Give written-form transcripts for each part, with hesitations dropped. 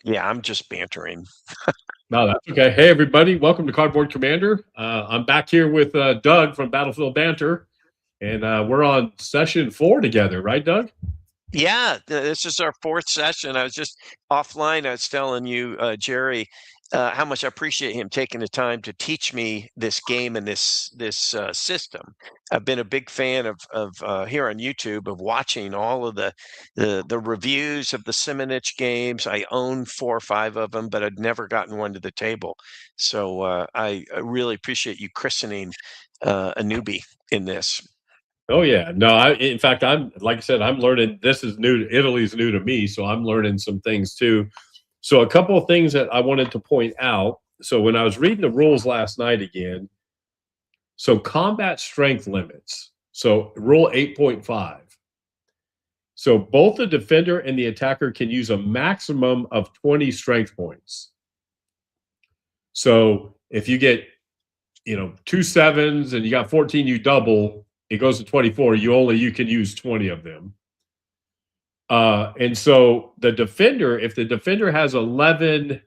Yeah, I'm just bantering. No, that's okay. Hey, everybody. Welcome to Cardboard Commander. I'm back here with Doug from Battlefield Banter, and we're on session 4 together, right, Doug? Yeah, this is our fourth session. I was just offline. I was telling you, Jerry, how much I appreciate him taking the time to teach me this game and this system. I've been a big fan of here on YouTube of watching all of the reviews of the Simonich games. I own 4 or 5 of them, but I'd never gotten one to the table. So I really appreciate you christening a newbie in this. Oh yeah. No, in fact, I'm like I said, I'm learning. This is new. Italy's new to me, so I'm learning some things too. So a couple of things that I wanted to point out. So when I was reading the rules last night again, so combat strength limits. So rule 8.5. So both the defender and the attacker can use a maximum of 20 strength points. So if you get, 2 7s and you got 14, you double, it goes to 24. You can use 20 of them. And so the defender, if the defender has 11,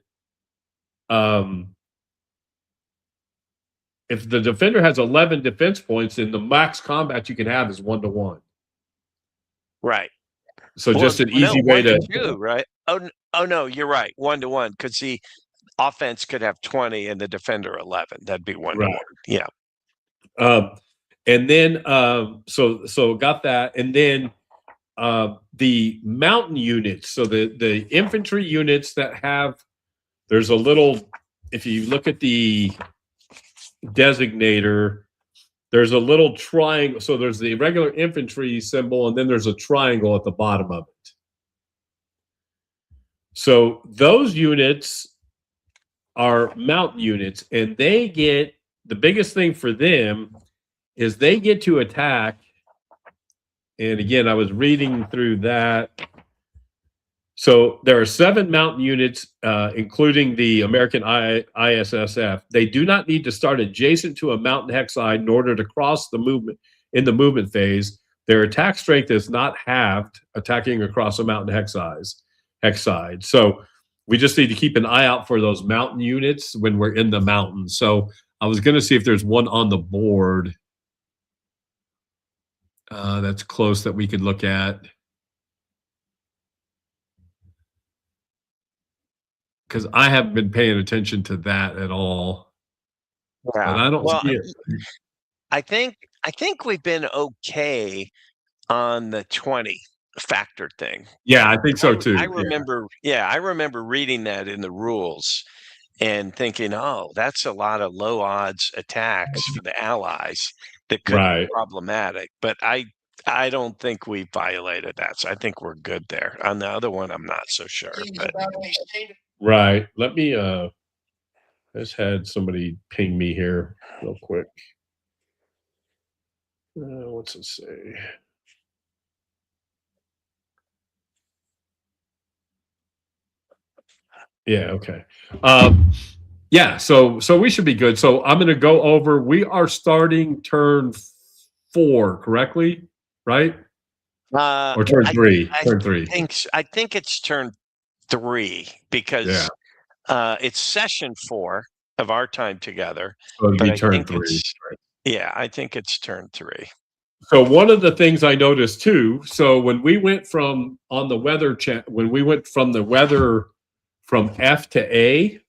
if the defender has 11 defense points, then the max combat you can have is 1-to-1. Right. So Well, just an no, easy way one to to. two, right? Oh no, you're right. 1-to-1. Because the offense could have 20 and the defender 11. That'd be 1-to-1. Right. Yeah. Um, and then so got that, and then the mountain units. So the infantry units that have there's a little. If you look at the designator, there's a little triangle. So there's the regular infantry symbol, and then there's a triangle at the bottom of it. So those units are mountain units, and they get the biggest thing for them is they get to attack. And again, I was reading through that. So there are 7 mountain units, including the American ISSF. They do not need to start adjacent to a mountain hexside in order to cross the movement in the movement phase. Their attack strength is not halved attacking across a mountain hexside. So we just need to keep an eye out for those mountain units when we're in the mountains. So I was going to see if there's one on the board that's close that we could look at. Because I haven't been paying attention to that at all. But Yeah. I don't Well, see it. I think we've been okay on the 20 factor thing. Yeah, I think so I too. Yeah. remember, yeah, I remember reading that in the rules and thinking, oh, that's a lot of low odds attacks for the allies that could be Right. problematic. But I don't think we violated that. So I think we're good there. On the other one, I'm not so sure. But Right. Let me I just had somebody ping me here real quick. What's it say? Yeah, okay. Yeah, so we should be good. So I'm gonna go over. We are starting turn 4, correctly? Right? Or turn I 3. I Turn 3. I think it's turn 3 Yeah. because it's session 4 of our time together. So it'd But be I turn think 3. yeah, I think it's turn 3. So one of the things I noticed too, so when we went from on the weather when we went from the weather from F to A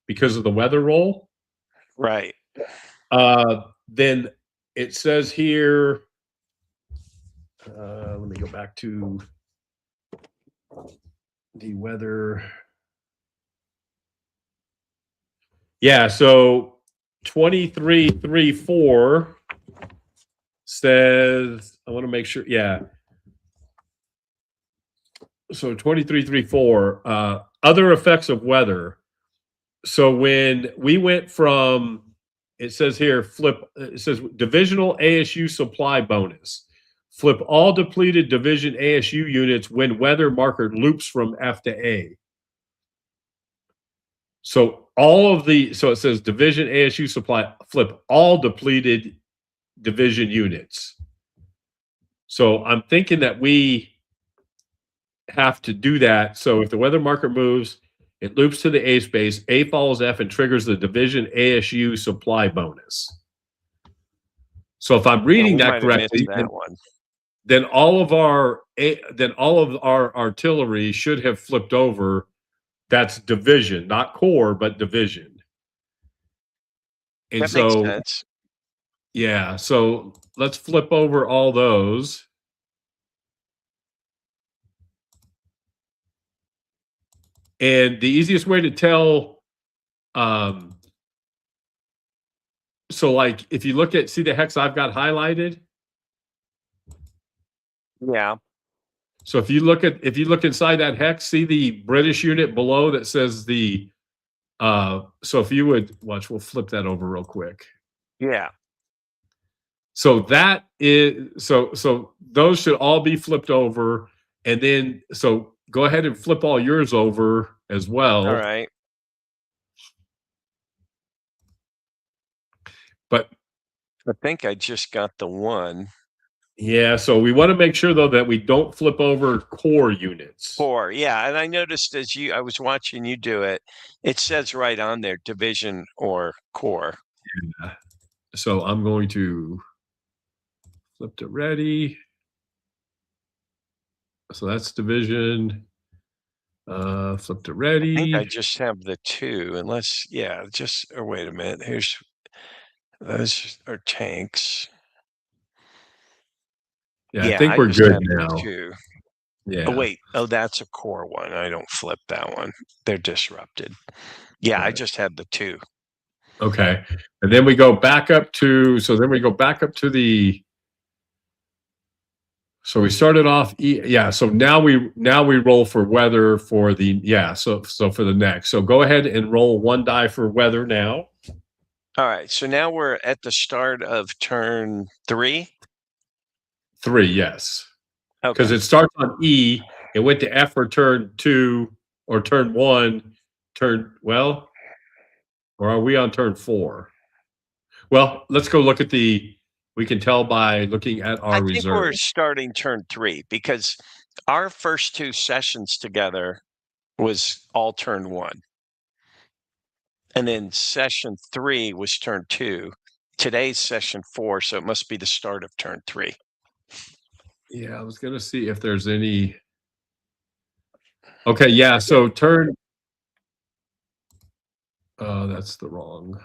because of the weather roll, Right. then it says here, let me go back to the weather. Yeah, so 2334 says, I want to make sure, yeah. So 2334, other effects of weather. So when we went from, it says here, it says divisional ASU supply bonus. Flip all depleted division ASU units when weather marker loops from F to A. So so it says division ASU supply, flip all depleted division units. So I'm thinking that we have to do that. So if the weather marker moves, It loops to the A space. A follows F and triggers the division ASU supply bonus. So if I'm reading that correctly, that one. then all of our artillery should have flipped over. That's division, not core, but division. And that makes sense. Yeah, so let's flip over all those. And the easiest way to tell, so like if you look at, see the hex I've got highlighted? Yeah. So if you look inside that hex, see the British unit below that says the, so if you would watch, we'll flip that over real quick. Yeah. So that is, so those should all be flipped over. And then, so go ahead and flip all yours over as well. All right. But I think I just got the one. Yeah, so we want to make sure though that we don't flip over core units. Core, yeah. And I noticed I was watching you do it, it says right on there, division or core. Yeah. So I'm going to flip to ready. So that's division. Flip to ready. I think I just have the 2, unless, or wait a minute. Those are tanks. Yeah, I think we're good now. 2. Yeah. Oh, wait. Oh, that's a core one. I don't flip that one. They're disrupted. Yeah, I just had the 2. Okay. And then we go back up to, so the, so we started off, so now we roll for weather for the, so for the next. So go ahead and roll 1 die for weather now. All right, so now we're at the start of turn 3? 3, yes. Okay. Because it starts on E, it went to F for turn 2 or turn 1, or are we on turn 4? Well, let's go look at we can tell by looking at our reserve. I think we're starting turn 3 because our first 2 sessions together was all turn 1. And then session 3 was turn 2. Today's session 4, so it must be the start of turn 3. Yeah, I was going to see if there's any. Okay, yeah, so turn. Oh, that's the wrong.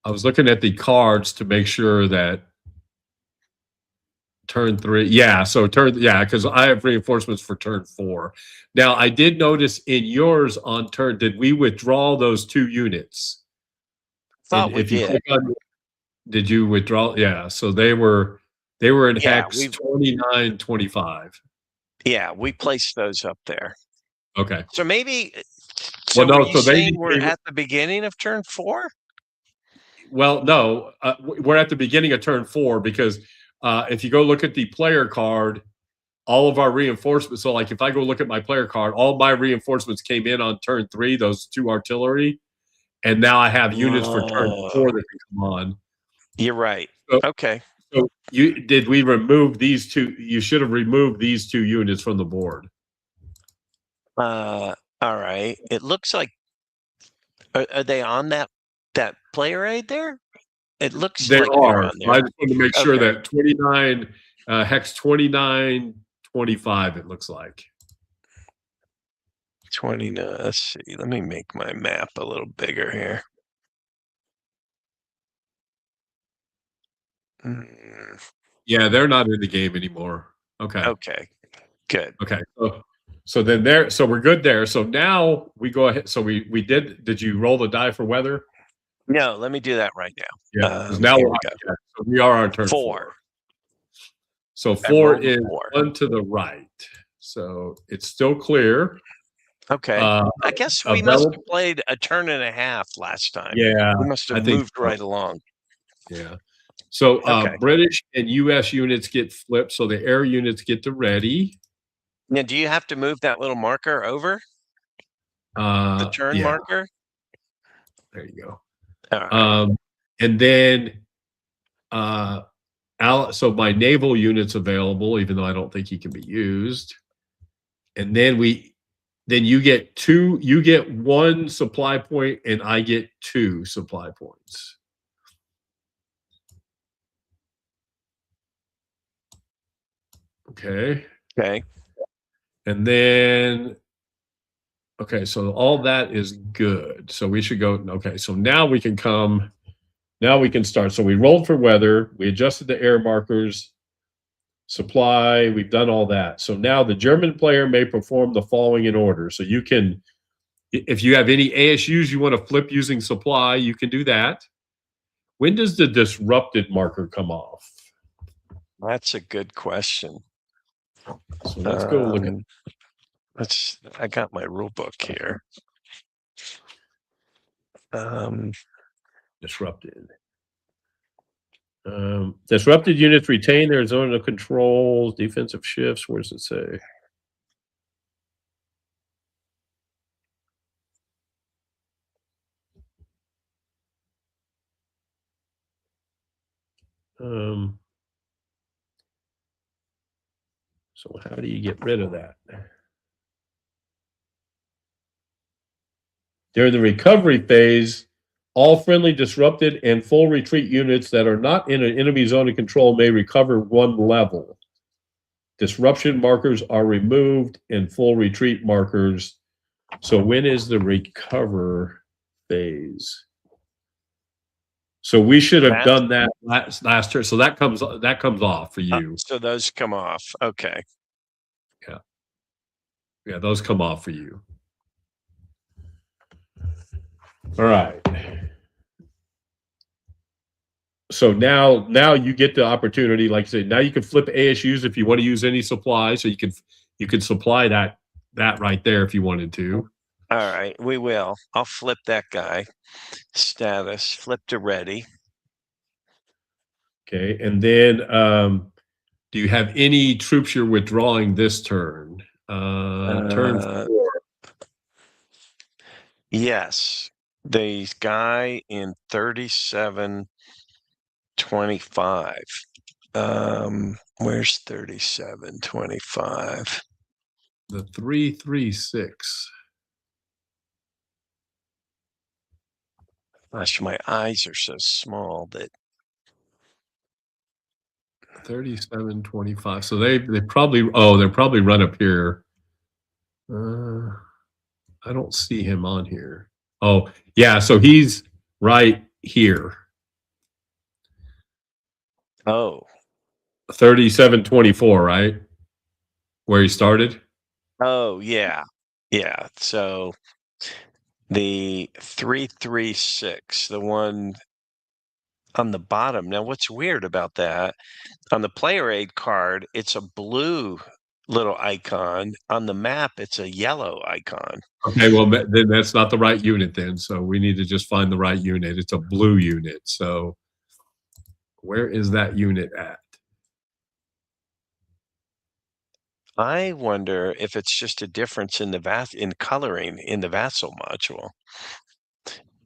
I was looking at the cards to make sure that turn 3. Yeah, so because I have reinforcements for turn 4. Now, I did notice in yours on turn, did we withdraw those 2 units? Thought we did. Did you withdraw? Yeah, so they were in hex 29, 25. Yeah, we placed those up there. Okay. So maybe. So well, no. So we're at the beginning of turn 4. Well, no, we're at the beginning of turn 4 because if you go look at the player card, all of our reinforcements. So, like, if I go look at my player card, all my reinforcements came in on turn 3. Those 2 artillery, and now I have units for turn 4 that can come on. You're right. Okay. So did we remove these 2? You should have removed these 2 units from the board. All right. It looks like are they on that player aid there? It looks they like are. On there. I just want to make sure that 29 hex 29 25. It looks like 29. Let's see. Let me make my map a little bigger here. Yeah, they're not in the game anymore. Okay. Okay. Good. Okay. So then so we're good there. So now we go ahead. So we did you roll the die for weather? No, let me do that right now. Yeah. Now we are on turn 4. So 4 is 1 to the right. So it's still clear. Okay. I guess we must have played a turn and a half last time. Yeah. We must have moved right along. Yeah. So British and U.S. units get flipped, so the air units get to ready. Now, do you have to move that little marker over? The turn marker? There you go. All right. And then, so my naval unit's available, even though I don't think he can be used. And then then you get 2. You get 1 supply point, and I get 2 supply points. Okay. Okay. And then, okay, so all that is good. So we should go. Okay, so now we can come. Now we can start. So we rolled for weather. We adjusted the air markers, supply. We've done all that. So now the German player may perform the following in order. So you can, if you have any ASUs you want to flip using supply, you can do that. When does the disrupted marker come off? That's a good question. So let's go look at. I got my rule book here. Disrupted. Disrupted units retain their zone of control, defensive shifts. Where does it say? So how do you get rid of that? During the recovery phase, all friendly, disrupted, and full retreat units that are not in an enemy zone of control may recover 1 level. Disruption markers are removed and full retreat markers. So when is the recover phase? So we should have done that last turn. So that comes off for you. So those come off. Okay. Yeah. Yeah, those come off for you. All right. So now you get the opportunity, like I said, now you can flip ASUs if you want to use any supply. So you can supply that right there if you wanted to. All right, we will. I'll flip that guy. Status, flip to ready. Okay, and then do you have any troops you're withdrawing this turn? Turn 4. Yes. The guy in 3725. Where's 3725? The 336. Gosh, my eyes are so small that 3725. So they probably they're probably run up here. I don't see him on here. Oh, yeah, so he's right here. Oh. 3724, right? Where he started? Oh, yeah. Yeah. So the 336, the one on the bottom. Now, what's weird about that? On the player aid card, it's a blue little icon. On the map, it's a yellow icon. Okay, well, then that's not the right unit then. So we need to just find the right unit. It's a blue unit. So where is that unit at? I wonder if it's just a difference in in coloring in the Vassal module.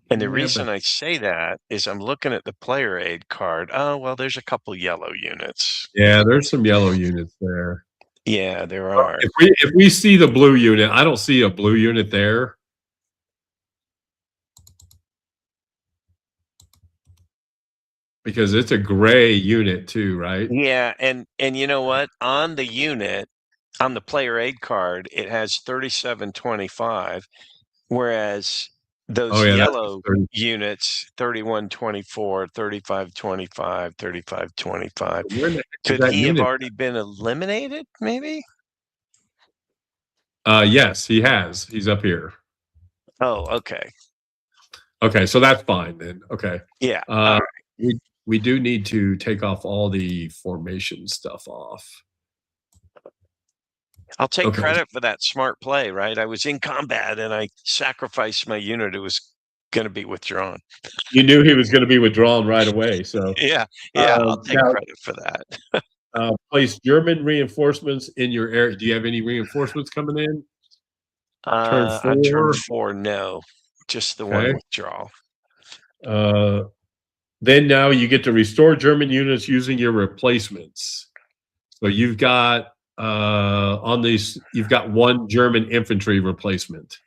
And the reason I say that is I'm looking at the player aid card. Oh, well, there's a couple yellow units. Yeah, there's some yellow units there. Yeah, there are. If we see the blue unit, I don't see a blue unit there. Because it's a gray unit too, right? Yeah, and you know what? On the unit, on the player aid card, it has 3725, whereas those yellow units, 3124, 3525, 3525. Could he have already been eliminated, maybe? Yes, he has. He's up here. Oh, okay. Okay, so that's fine then. Okay. Yeah. All right. We do need to take off all the formation stuff off. I'll take credit for that smart play, right? I was in combat and I sacrificed my unit. It was going to be withdrawn. You knew he was going to be withdrawn right away. So yeah, I'll take credit for that. Place German reinforcements in your area. Do you have any reinforcements coming in? Turn 4? On turn 4, no. Just the one withdrawal. Then now you get to restore German units using your replacements. So you've got On these, you've got one German infantry replacement.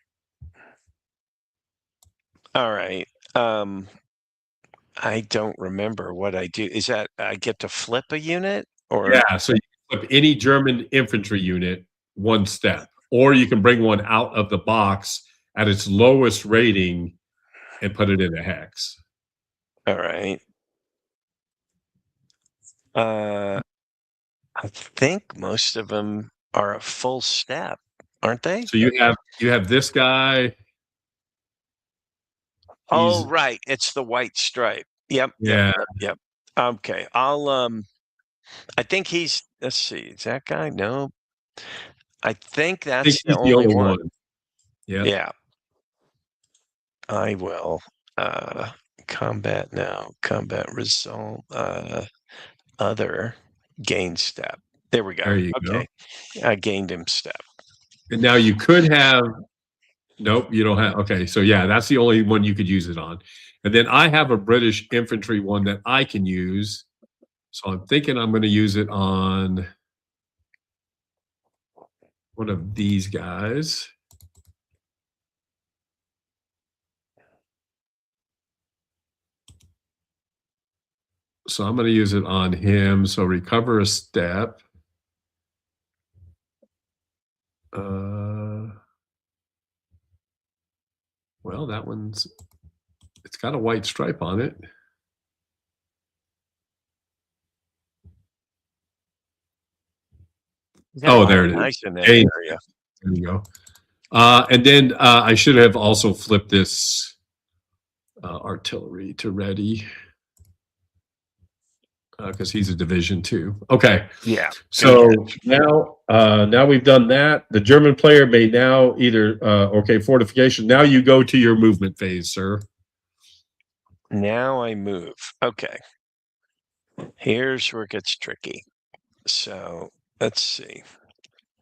All right. I don't remember what I do. Is that I get to flip a unit or? Yeah, so you can flip any German infantry unit one step, or you can bring one out of the box at its lowest rating and put it in a hex. All right. I think most of them are a full step, aren't they? So you have this guy. Oh, He's right. It's the white stripe. Yep, yep, yeah. yep, yep. Okay. I think let's see, is that guy? No. I think I think that's the he's the only only one. one. Yeah. Yeah, I will. Combat now. Combat result. Other gain step. There we go. There you go. Okay. I gained him step. And now you could have nope, you don't have okay, so yeah, that's the only one you could use it on. And then I have a British infantry one that I can use. So I'm thinking I'm gonna use it on one of these guys. So I'm gonna use it on him. So recover a step. Uh, well, that one's it's got a white stripe on it. You got a Oh, lot there of it is. guys in that Hey, area. there you go. And then I should have also flipped this artillery to ready because he's a division two. Okay, Yeah. Good so catch. now we've done that. The German player may now either okay fortification. Now you go to your movement phase, sir. Now I move. Okay. Here's where it gets tricky. So let's see.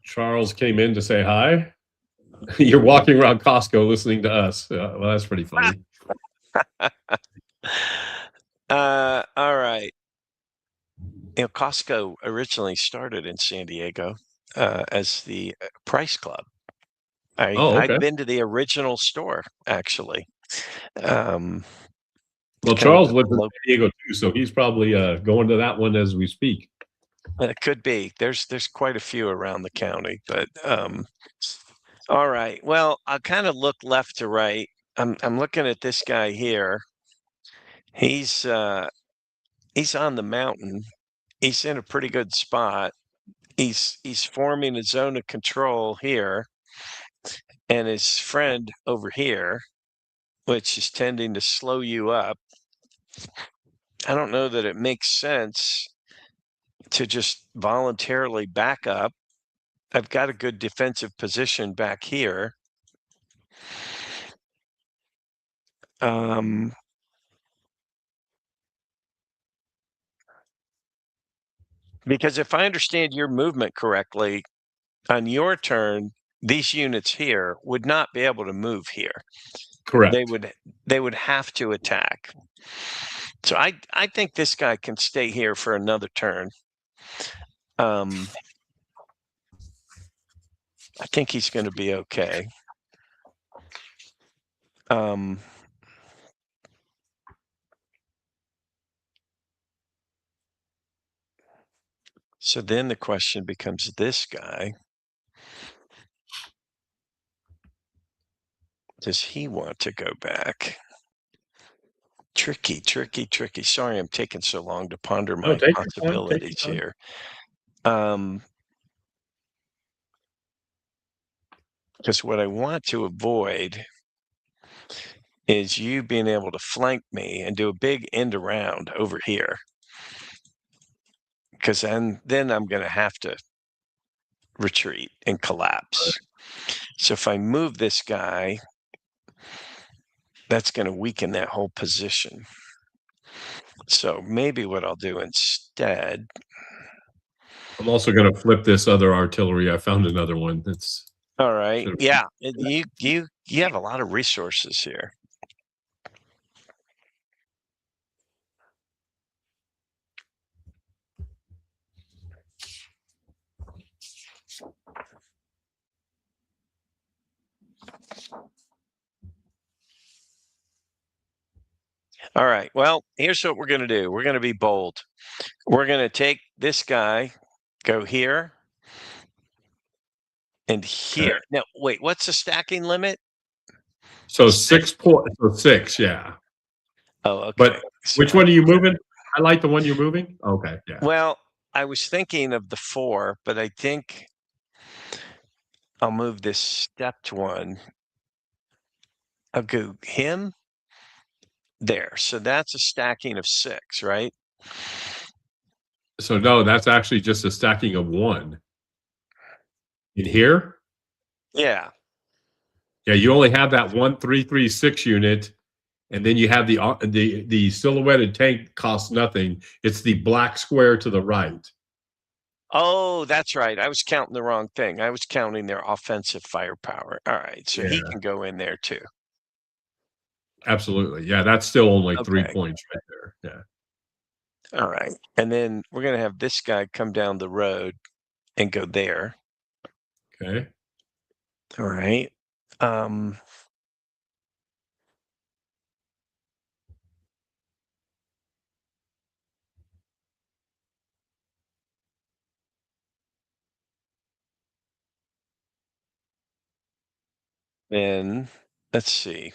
Charles came in to say hi. You're walking around Costco listening to us. Well, that's pretty funny. All right. Costco originally started in San Diego as the Price Club. Oh, I've okay. been to the original store actually. Um, Well, kind of Charles the lives in local. San Diego too, so he's probably going to that one as we speak. It could be. There's quite a few around the county, but all right. Well, I'll kind of look left to right. I'm looking at this guy here. He's he's on the mountain. He's in a pretty good spot. He's forming a zone of control here, and his friend over here, which is tending to slow you up. I don't know that it makes sense to just voluntarily back up. I've got a good defensive position back here. Um, because if I understand your movement correctly, on your turn, these units here would not be able to move here. They Correct. would they would have to attack. So I think this guy can stay here for another turn. I think he's going to be okay. So then the question becomes this guy. Does he want to go back? Tricky, tricky, tricky. Sorry, I'm taking so long to ponder No, my take your time. Take possibilities your time. here. Because what I want to avoid is you being able to flank me and do a big end around over here. Because then I'm going to have to retreat and collapse. So if I move this guy, that's going to weaken that whole position. So maybe what I'll do instead. I'm also going to flip this other artillery. I found another one that's All right. Yeah. You have a lot of resources here. All right. Well, here's what we're going to do. We're going to be bold. We're going to take this guy, go here and Okay. here. Now, wait, what's the stacking limit? So Six. 6 point. So 6. Yeah. Oh, okay. But So which one are you moving? I like the one you're moving. Okay. Yeah. well, I was thinking of the 4, but I think I'll move this stepped one. I'll go him there. So that's a stacking of 6, right? So no, that's actually just a stacking of 1. In here? Yeah. Yeah, you only have that 1 3 3 6 unit, and then you have the silhouetted tank costs nothing. It's the black square to the right. Oh, that's right. I was counting the wrong thing. I was counting their offensive firepower. All right. So he Yeah, can go in there too. absolutely. Yeah, that's still only three Okay. points right there. All right. And then we're going to have this guy come down the road and go there. Yeah. Okay. All right. Um, then let's see.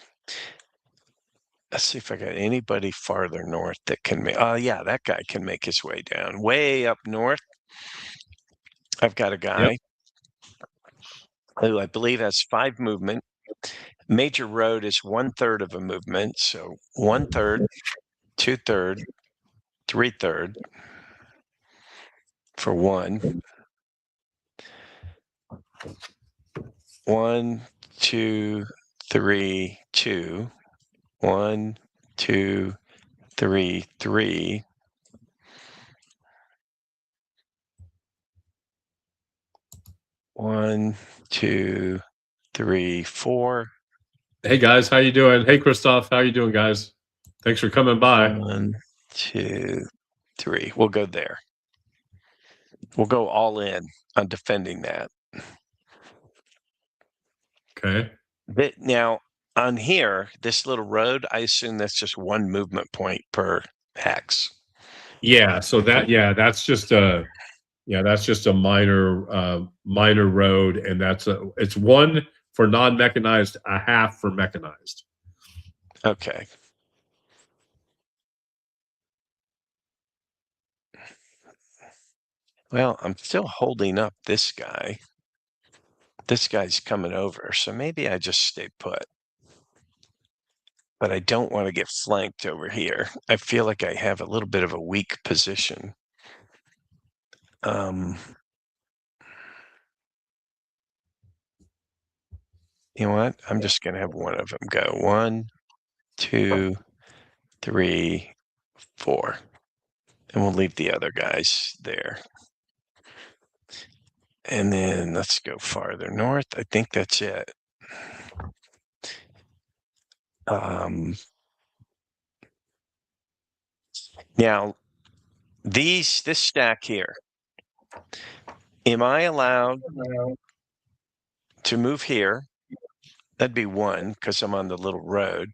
Let's see if I got anybody farther north that can make. Oh, yeah, that guy can make his way down. Way up north, I've got a Yep. guy who I believe has 5 movement. Major road is 1/3 of a movement. So 1/3, 2/3, 3/3 for 1. 1, 2, 3, 2. 1, 2, 3, 3. 1, 2, 3, 4. Hey guys, how you doing? Hey Christoph, how you doing, guys? Thanks for coming by. 1, 2, 3. We'll go there. We'll go all in on defending that. Okay. But now on here, this little road, I assume that's just 1 movement point per hex. Yeah. So that's just a minor road, and it's 1 for non-mechanized, a half for mechanized. Okay. Well, I'm still holding up this guy. This guy's coming over, so maybe I just stay put. But I don't want to get flanked over here. I feel like I have a little bit of a weak position. You know what? I'm just going to have one of them go. 1, 2, 3, 4. And we'll leave the other guys there. And then let's go farther north. I think that's it. Now, this stack here, am I allowed to move here? That'd be 1 because I'm on the little road.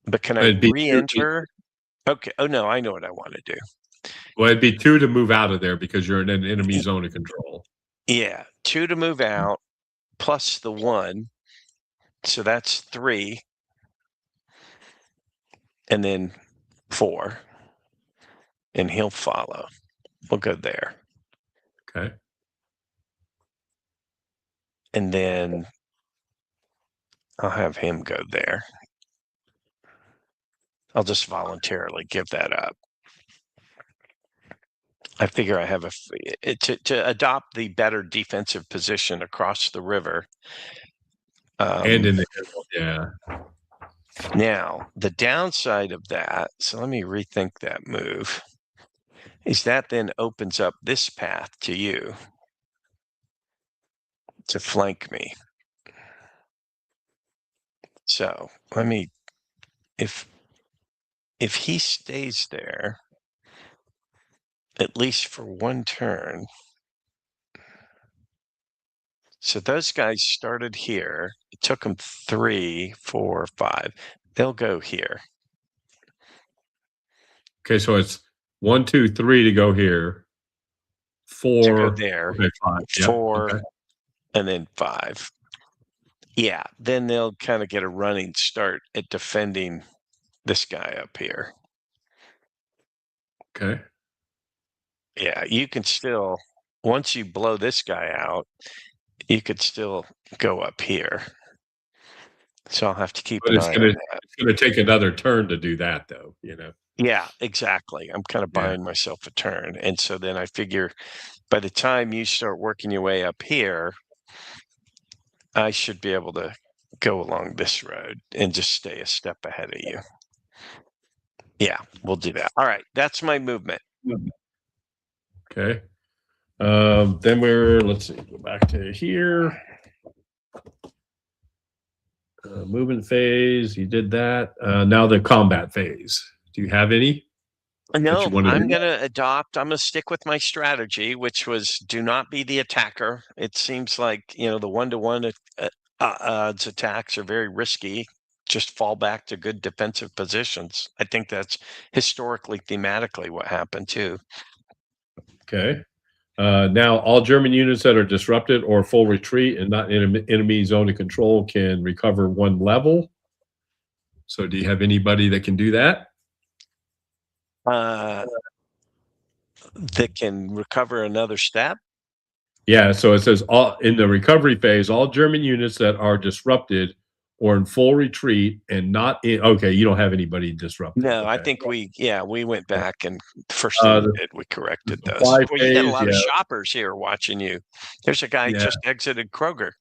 But can I It'd be re-enter? Okay. Oh, no, I know what I want to do. well, it'd be 2 to move out of there because you're in an enemy zone of control. Yeah, 2 to move out plus the 1. So that's 3. And then 4. And he'll follow. We'll go there. Okay. And then I'll have him go there. I'll just voluntarily give that up. I figure I have to adopt the better defensive position across the river. And in the yeah. Now, the downside of that, so let me rethink that move, is that then opens up this path to you to flank me. So let me, if he stays there, at least for 1 turn, So those guys started here. It took them 3, 4, 5. They'll go here. Okay, so it's 1, 2, 3 to go here. To go 4. there. Okay, 5. Yep. 4, Okay. and then 5. Yeah, then they'll kind of get a running start at defending this guy up here. Okay. Yeah, you can still, once you blow this guy out, you could still go up here. So I'll have to keep But an eye on that. it's gonna take another turn to do that though, you know? Yeah, exactly. I'm kind of Yeah. buying myself a turn. And so then I figure by the time you start working your way up here, I should be able to go along this road and just stay a step ahead of you. Yeah, we'll do that. All right, that's my movement. Okay. Then let's see, go back to here. Movement phase, you did that. Now the combat phase. Do you have any? No, wanna I'm do? going to adopt. I'm going to stick with my strategy, which was do not be the attacker. It seems like, the 1-to-1 odds attacks are very risky. Just fall back to good defensive positions. I think that's historically, thematically what happened too. Okay. Now all German units that are disrupted or full retreat and not in enemy zone of control can recover 1 level. So do you have anybody that can do that? That can recover another step. Yeah, so it says all in the recovery phase, all German units that are disrupted or in full retreat and not in okay, you don't have anybody disrupted. No, I Okay. think we went Yeah. back and the first thing we The, did, we the corrected those. supply Well, you got a phase, lot of yeah, shoppers here watching you. There's a guy yeah, just exited Kroger.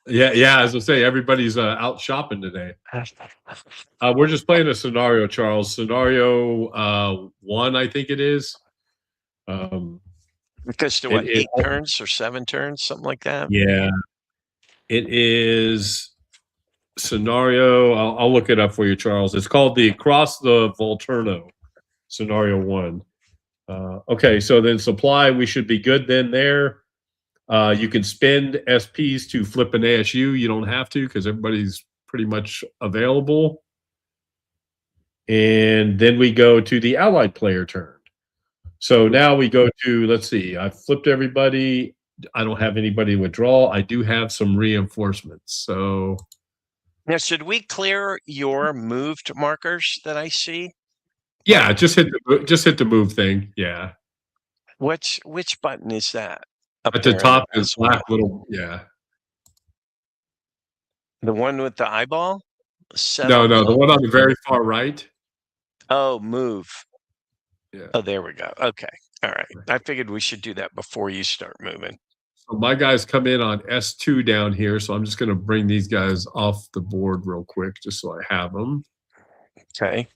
yeah. As I say, everybody's out shopping today. We're just playing a scenario, Charles. Scenario 1, I think it is. It goes to what, It, it 8 turns or 7 turns, something like that? yeah, it is scenario. I'll look it up for you, Charles. It's called the Across the Volturno, scenario 1. Okay, so then supply, we should be good then there. You can spend SPs to flip an ASU. You don't have to because everybody's pretty much available. And then we go to the allied player turn. So now we go to, let's see, I flipped everybody. I don't have anybody withdraw. I do have some reinforcements. So Now, should we clear your moved markers that I see? yeah, just hit the move thing. Yeah. Which button is that up At the there in the top is S one? black little, yeah. The one with the eyeball? Set No, all no, the clock. one on the very far right. Oh, move. Yeah. Oh, there we go. Okay. All right. I figured we should do that before you start moving. So my guys come in on S2 down here, so I'm just going to bring these guys off the board real quick just so I have them. Okay.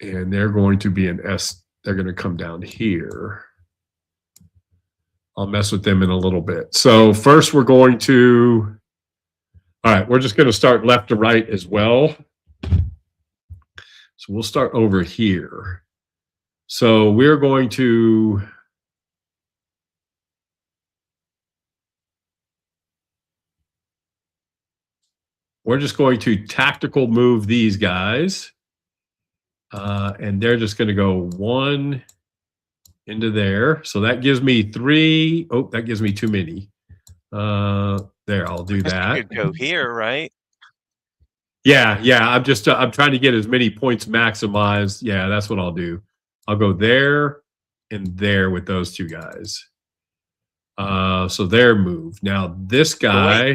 And they're going to be an S. They're going to come down here. I'll mess with them in a little bit. So first we're going to, all right, we're just going to start left to right as well. So we'll start over here. So we're going to, we're just going to tactical move these guys. And they're just going to go 1 into there. So that gives me 3. Oh, that gives me too many. There, I'll do that. You could go here, right? Yeah. I'm just, I'm trying to get as many points maximized. Yeah, that's what I'll do. I'll go there and there with those 2 guys. So they're moved. Now this guy. Wait,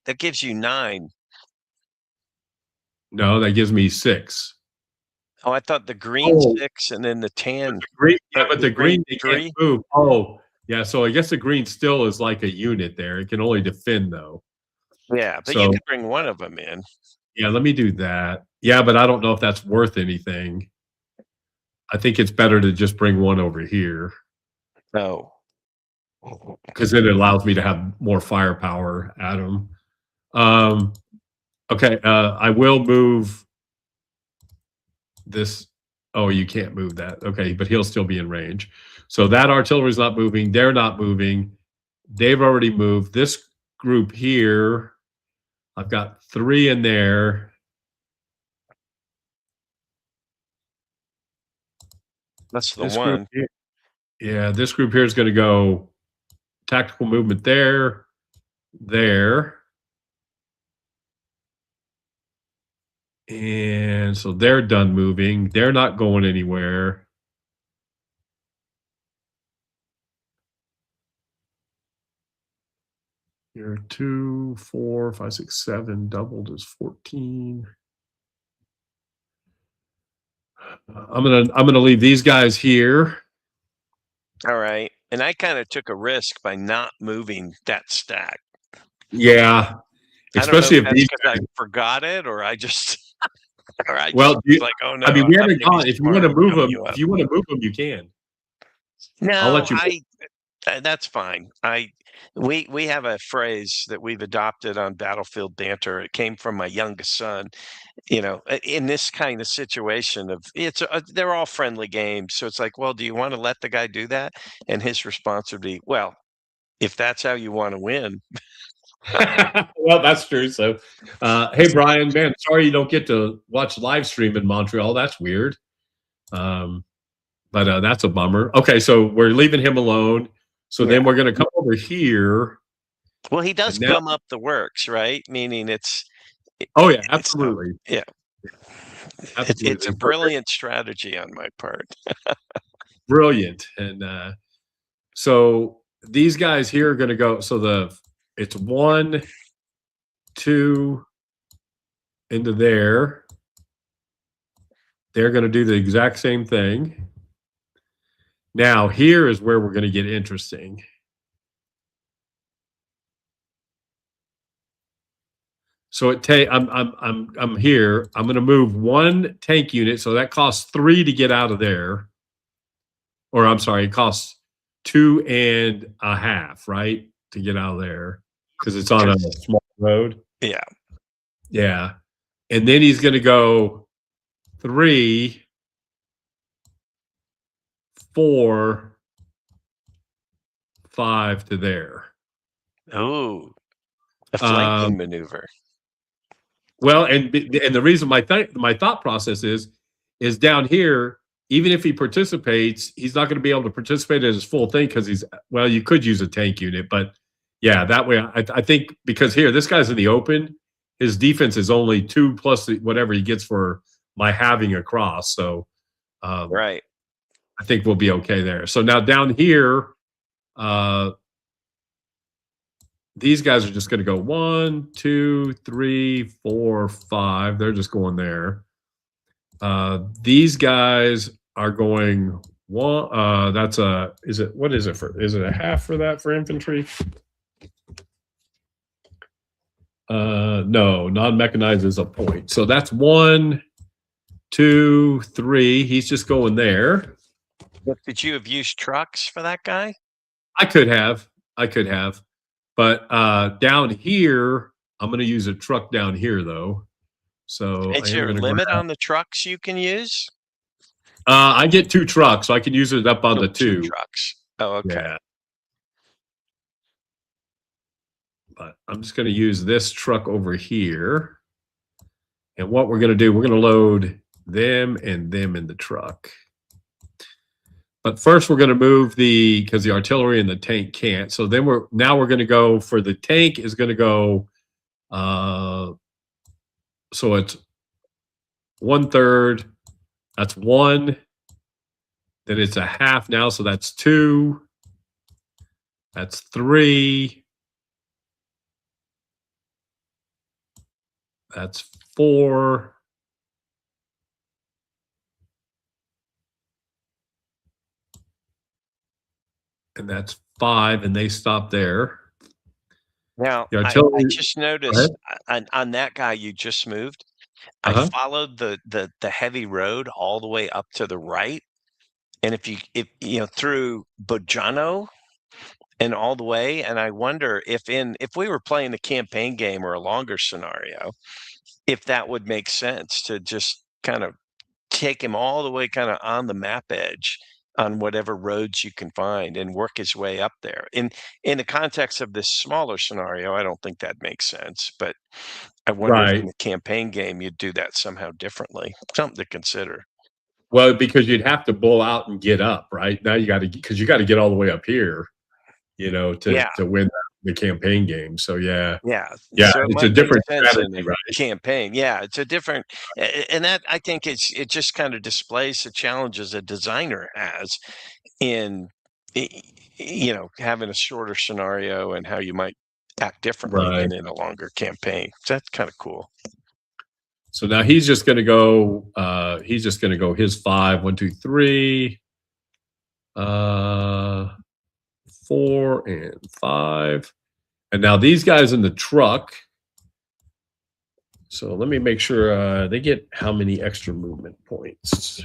that gives you 9. No, that gives me 6. Oh, I thought the green 6 and then the tan. But the green they can't move. Oh, yeah. So I guess the green still is like a unit there. It can only defend though. Yeah, but So, you could bring one of them in. yeah, let me do that. Yeah, but I don't know if that's worth anything. I think it's better to just bring one over here No. because then it allows me to have more firepower at him. Okay, I will move this. Oh, you can't move that. Okay, but he'll still be in range. So that artillery is not moving. They're not moving. they've already moved. This group here, I've got 3 in there. That's the This group one. here, yeah, this group here is going to go tactical movement there, there. And so they're done moving. They're not going anywhere. Here, 2, 4, 5, 6, 7 doubled is 14. I'm gonna leave these guys here. All right. And I kind of took a risk by not moving that stack. Yeah, I don't know especially if if that's these because guys. I forgot it or I just or I just Well, was like, oh I mean, no, we I'm haven't gonna be gone. If you want smart to move coming them, you if up. you want to move them, you can. I'll No, let you. that's fine. We have a phrase that we've adopted on Battlefield Banter. It came from my youngest son. In this kind of situation of they're all friendly games, so it's like, well, do you want to let the guy do that? And his response would be, well, if that's how you want to win. Well, that's true. So, hey, Brian, man, sorry you don't get to watch live stream in Montreal. That's weird. But that's a bummer. Okay, so we're leaving him alone. So Yeah. then we're going to come over here. Well, he does And now, gum up the works, right? Meaning oh yeah, so absolutely, yeah, it's a absolutely, perfect, brilliant strategy on my part. brilliant. And so these guys here are going to go. So it's 1, 2 into there. They're going to do the exact same thing. Now here is where we're going to get interesting. So I'm here. I'm going to move 1 tank unit. So that costs 3 to get out of there. Or I'm sorry, it costs 2.5, right, to get out of there because it's on a small road. Yeah. Yeah, and then he's going to go 3, 4, 5 to there. Oh, a Um, flanking maneuver. well, and the reason my thought process is down here. Even if he participates, he's not going to be able to participate in his full thing because you could use a tank unit, but yeah, that way I think because here this guy's in the open, his defense is only 2 plus whatever he gets for my having across. So Right. I think we'll be okay there. So now down here, these guys are just going to go 1, 2, 3, 4, 5. They're just going there. These guys are going one. What is it a half for that for infantry? No, non-mechanized is a point. So that's 1, 2, 3. He's just going there. Did you have used trucks for that guy? I could have. But down here, I'm going to use a truck down here though. So Is I am there a going to limit grab. on the trucks you can use? I get 2 trucks, so I can use it up on Oh, the 2 2. trucks. Oh, okay. Yeah. But I'm just going to use this truck over here. And what we're going to do, we're going to load them and them in the truck. But first we're going to move because the artillery and the tank can't. So then we're going to go for the tank is going to go, so it's 1/3. That's 1. Then it's a half now. So that's 2. That's 3. That's 4. And that's 5. And they stop there. Now, The I artillery. just noticed on that guy you just moved, I Uh-huh. followed the heavy road all the way up to the right. And if through Bojano and all the way, and I wonder if we were playing a campaign game or a longer scenario, if that would make sense to just kind of take him all the way kind of on the map edge on whatever roads you can find and work his way up there. In the context of this smaller scenario, I don't think that makes sense, but I wonder if in Right. the campaign game you'd do that somehow differently. Something to consider. Well, because you'd have to bull out and get up, right? Now you got to, because you got to get all the way up here, Yeah, to win the campaign game. So yeah, yeah. yeah, So it it's a might make different sense in strategy, the right? campaign. Yeah, it's a different, and that I think it just kind of displays the challenges a designer has in, y- having a shorter scenario and how you might act differently Right. than in a longer campaign. So that's kind of cool. So now he's just going to go. He's just going to go his five, 1, 2, 3, 4, and 5. And now these guys in the truck. So let me make sure they get how many extra movement points.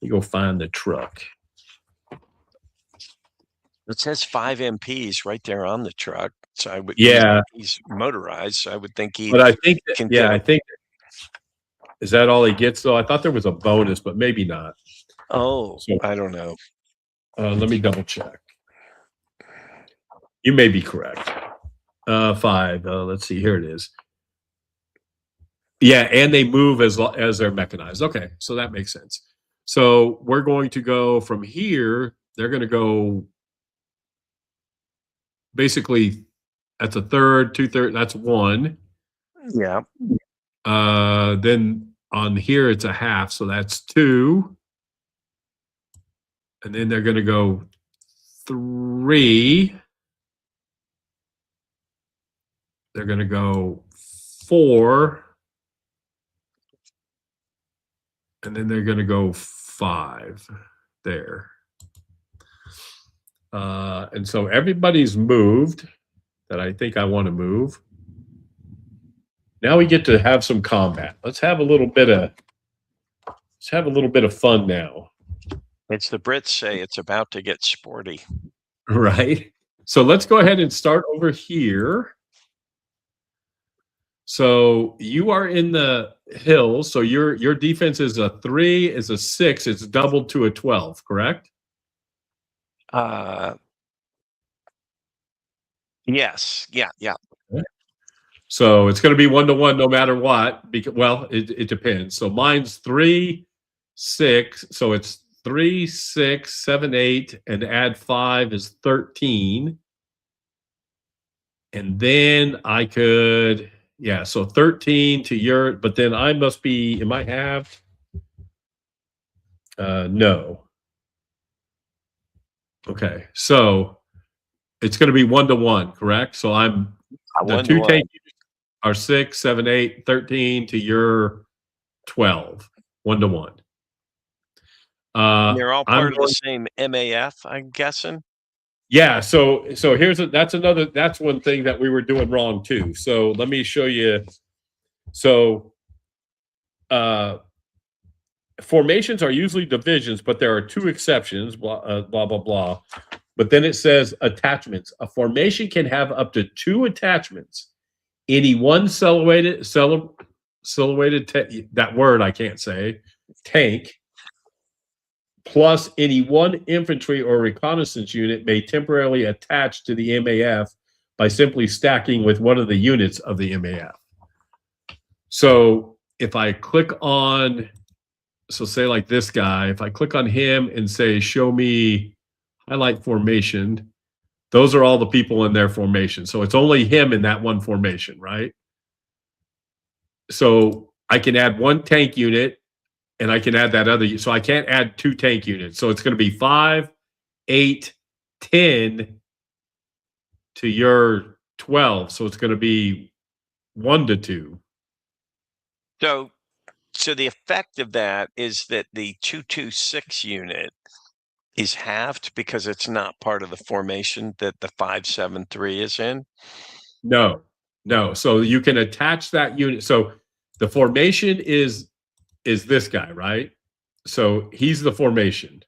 You go find the truck. It says 5 MPs right there on the truck. So I would, Yeah, he's motorized. So I would think he but I think that, can yeah, get I a, think is that all he gets though? I thought there was a bonus, but maybe not. oh, So I don't know. let me double check. You may be correct. 5. Let's see. Here it is. Yeah, and they move as they're mechanized. Okay, so that makes sense. So we're going to go from here. They're going to go basically. That's a third, 2/3. That's 1. Yeah. Then on here it's a half, so that's 2. And then they're going to go 3. They're going to go 4. And then they're going to go 5 there. And so everybody's moved that I think I want to move. Now we get to have some combat. Let's have a little bit of fun now. It's the Brits say it's about to get sporty. Right? So let's go ahead and start over here. So you are in the hills. So your defense is a 3, is a 6, it's doubled to a 12, correct? Yes. Yeah. Yeah. So it's going to be 1-to-1 no matter what. Because, well, it depends. So mine's 3, 6. So it's 3, 6, 7, 8, and add 5 is 13. And then I could, yeah, so 13 to your, but then I must be, am I halved? No. Okay, so it's going to be 1-to-1, correct? So I'm the 1 to two 1. tank are 6, 7, 8, 13 to your 12, 1-to-1. They're all I'm part of the going, same MAF, I'm guessing. yeah. So that's one thing that we were doing wrong too. So let me show you. So formations are usually divisions, but there are 2 exceptions. Blah blah blah blah. But then it says attachments. A formation can have up to 2 attachments. Any one silhouetted that word I can't say, tank, plus any one infantry or reconnaissance unit may temporarily attach to the MAF by simply stacking with one of the units of the MAF. So if I click on, so say like this guy, if I click on him and say, show me highlight formation, those are all the people in their formation. So it's only him in that one formation, right? So I can add 1 tank unit and I can add that other. So I can't add 2 tank units. So it's going to be 5, 8, 10 to your 12. So it's going to be 1-to-2. So the effect of that is that the 226 unit is halved because it's not part of the formation that the 573 is in. No, no. So you can attach that unit. So the formation is this guy, right? So he's the formation,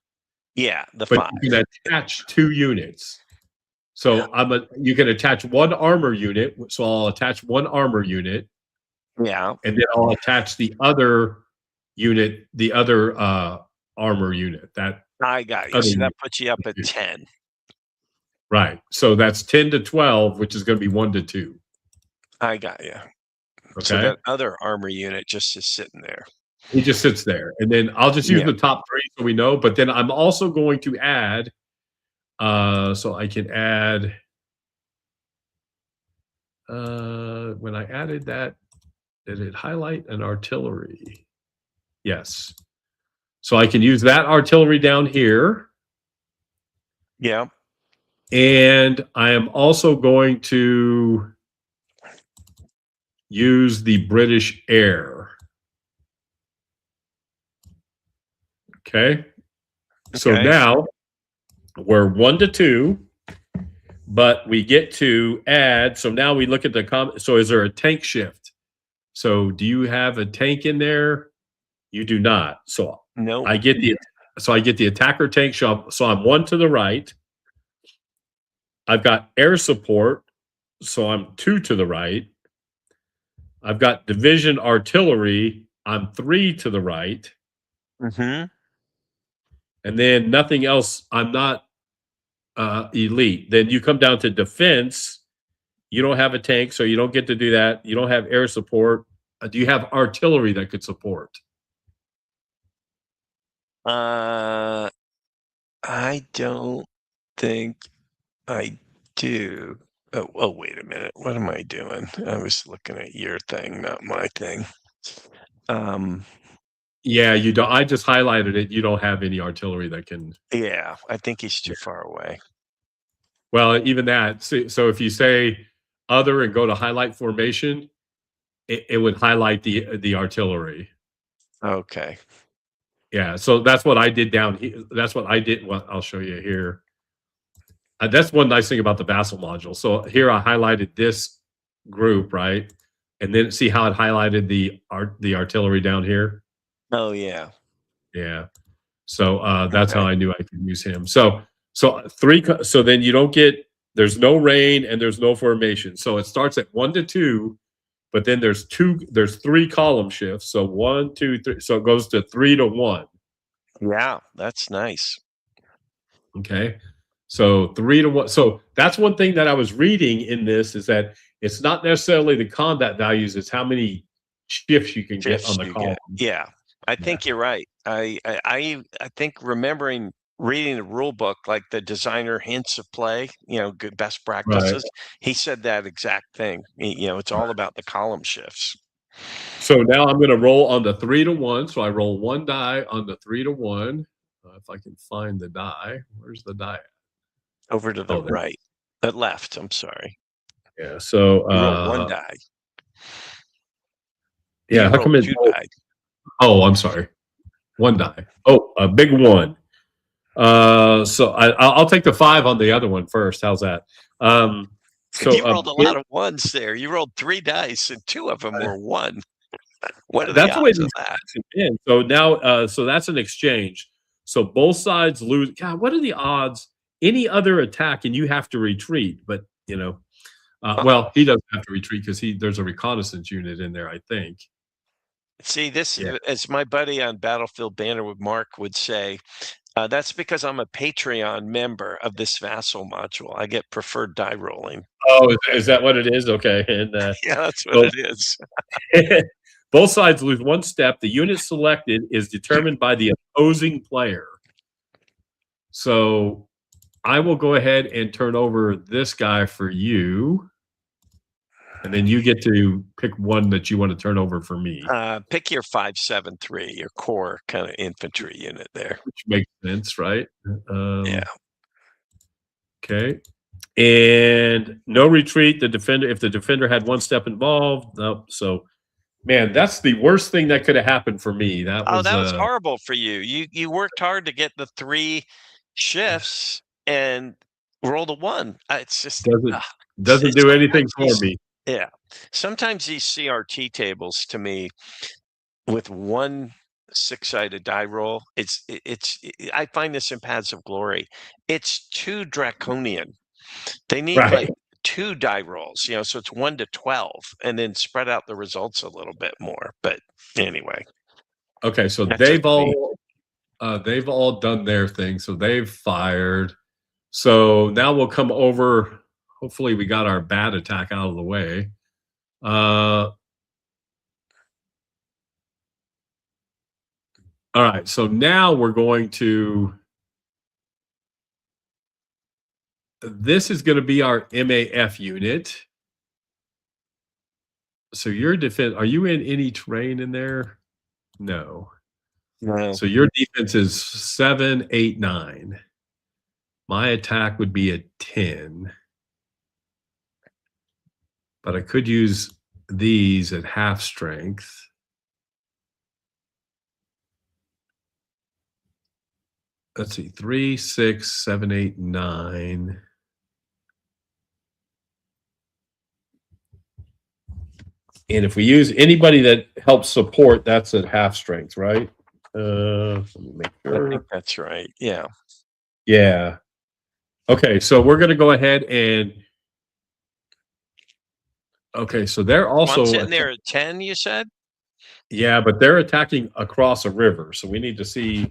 Yeah, the but 5. you can attach 2 units. So you can attach 1 armor unit. So I'll attach 1 armor unit, Yeah. and then I'll attach the other unit, the other armor unit. That I got you. other So that unit. puts you up at 10. Right. So that's 10 to 12, which is going to be 1 to 2. I got you. So Okay. that other armor unit just is sitting there. He just sits there. And then I'll just use the top 3 so we know. But then I'm also going to add, so I can add, when I added that, did it highlight an artillery? Yes. So I can use that artillery down here. Yeah. And I am also going to use the British Air. Okay. So now we're 1 to 2, but we get to add. So now we look at the so is there a tank shift? So do you have a tank in there? You do not. So no. I get the attacker tank. So I'm 1 to the right. I've got air support. So I'm 2 to the right. I've got division artillery. I'm 3 to the right. Mm-hmm. And then nothing else. I'm not elite. Then you come down to defense. You don't have a tank, so you don't get to do that. You don't have air support. Do you have artillery that could support? I don't think I do. Oh, wait a minute. What am I doing? I was looking at your thing, not my thing. Yeah, you don't. I just highlighted it. You don't have any artillery that can. Yeah, I think he's too far away. Well, even that. So if you say other and go to highlight formation, it would highlight the artillery. Okay. Yeah. So that's what I did down here. That's what I did. Well, I'll show you here. That's one nice thing about the Vassal module. So here I highlighted this group, right? And then see how it highlighted the artillery down here? Oh, yeah. Yeah. So that's how I knew I could use him. So then you don't get, there's no rain and there's no formation. So it starts at 1 to 2, but then there's 3 column shifts. So 1, 2, 3. So it goes to 3 to 1. Yeah, that's nice. Okay. So 3 to 1. So that's one thing that I was reading in this is that it's not necessarily the combat values, it's how many shifts you can get on the column. Yeah, I think you're right. I think remembering reading the rule book, like the designer hints of play, good best practices. He said that exact thing. It's all about the column shifts. So now I'm going to roll on the 3 to 1. So I roll 1 die on the 3 to 1. If I can find the die, where's the die? Over to the right, left. I'm sorry. Yeah. So you roll 1 die. Yeah. How come it? 2 die? Oh, I'm sorry. 1 die. Oh, a big 1. So I'll take the 5 on the other one first. How's that? So you rolled a lot of 1s there. You rolled 3 dice, and 2 of them were 1. What are the odds of that? So now, so that's an exchange. So both sides lose. God, what are the odds? Any other attack, and you have to retreat. But well, he doesn't have to retreat because there's a reconnaissance unit in there, I think. See, this as my buddy on Battlefield Banter with Mark would say, that's because I'm a Patreon member of this Vassal module. I get preferred die rolling. Oh, is that what it is? Okay. And yeah, that's what it is. Both sides lose 1 step. The unit selected is determined by the opposing player. So I will go ahead and turn over this guy for you. And then you get to pick one that you want to turn over for me. Pick your 573, your core kind of infantry unit there. Which makes sense, right? Yeah. Okay. And no retreat. If the defender had 1 step involved, no. So, man, that's the worst thing that could have happened for me. That was horrible for you. You worked hard to get the 3 shifts and rolled a 1. It's just doesn't do anything for me. Yeah. Sometimes these CRT tables to me with 1 6-sided die roll, I find this in Paths of Glory. It's too draconian. They need like 2 die rolls, so it's 1 to 12 and then spread out the results a little bit more. But anyway. Okay, so they've all They've all done their thing, so they've fired. So now we'll come over. Hopefully, we got our bat attack out of the way. All right, so now we're going to. This is going to be our MAF unit. So your defense, are you in any terrain in there? No. No. So your defense is 7, 8, 9. My attack would be a 10. But I could use these at half strength. Let's see, 3, 6, 7, 8, 9. And if we use anybody that helps support, that's at half strength, right? Let me make I think sure. that's right. Yeah. Yeah. Okay, so we're going to go ahead and. Okay, so they're I'm also. sitting there at 10, you said? Yeah, but they're attacking across a river, so we need to see.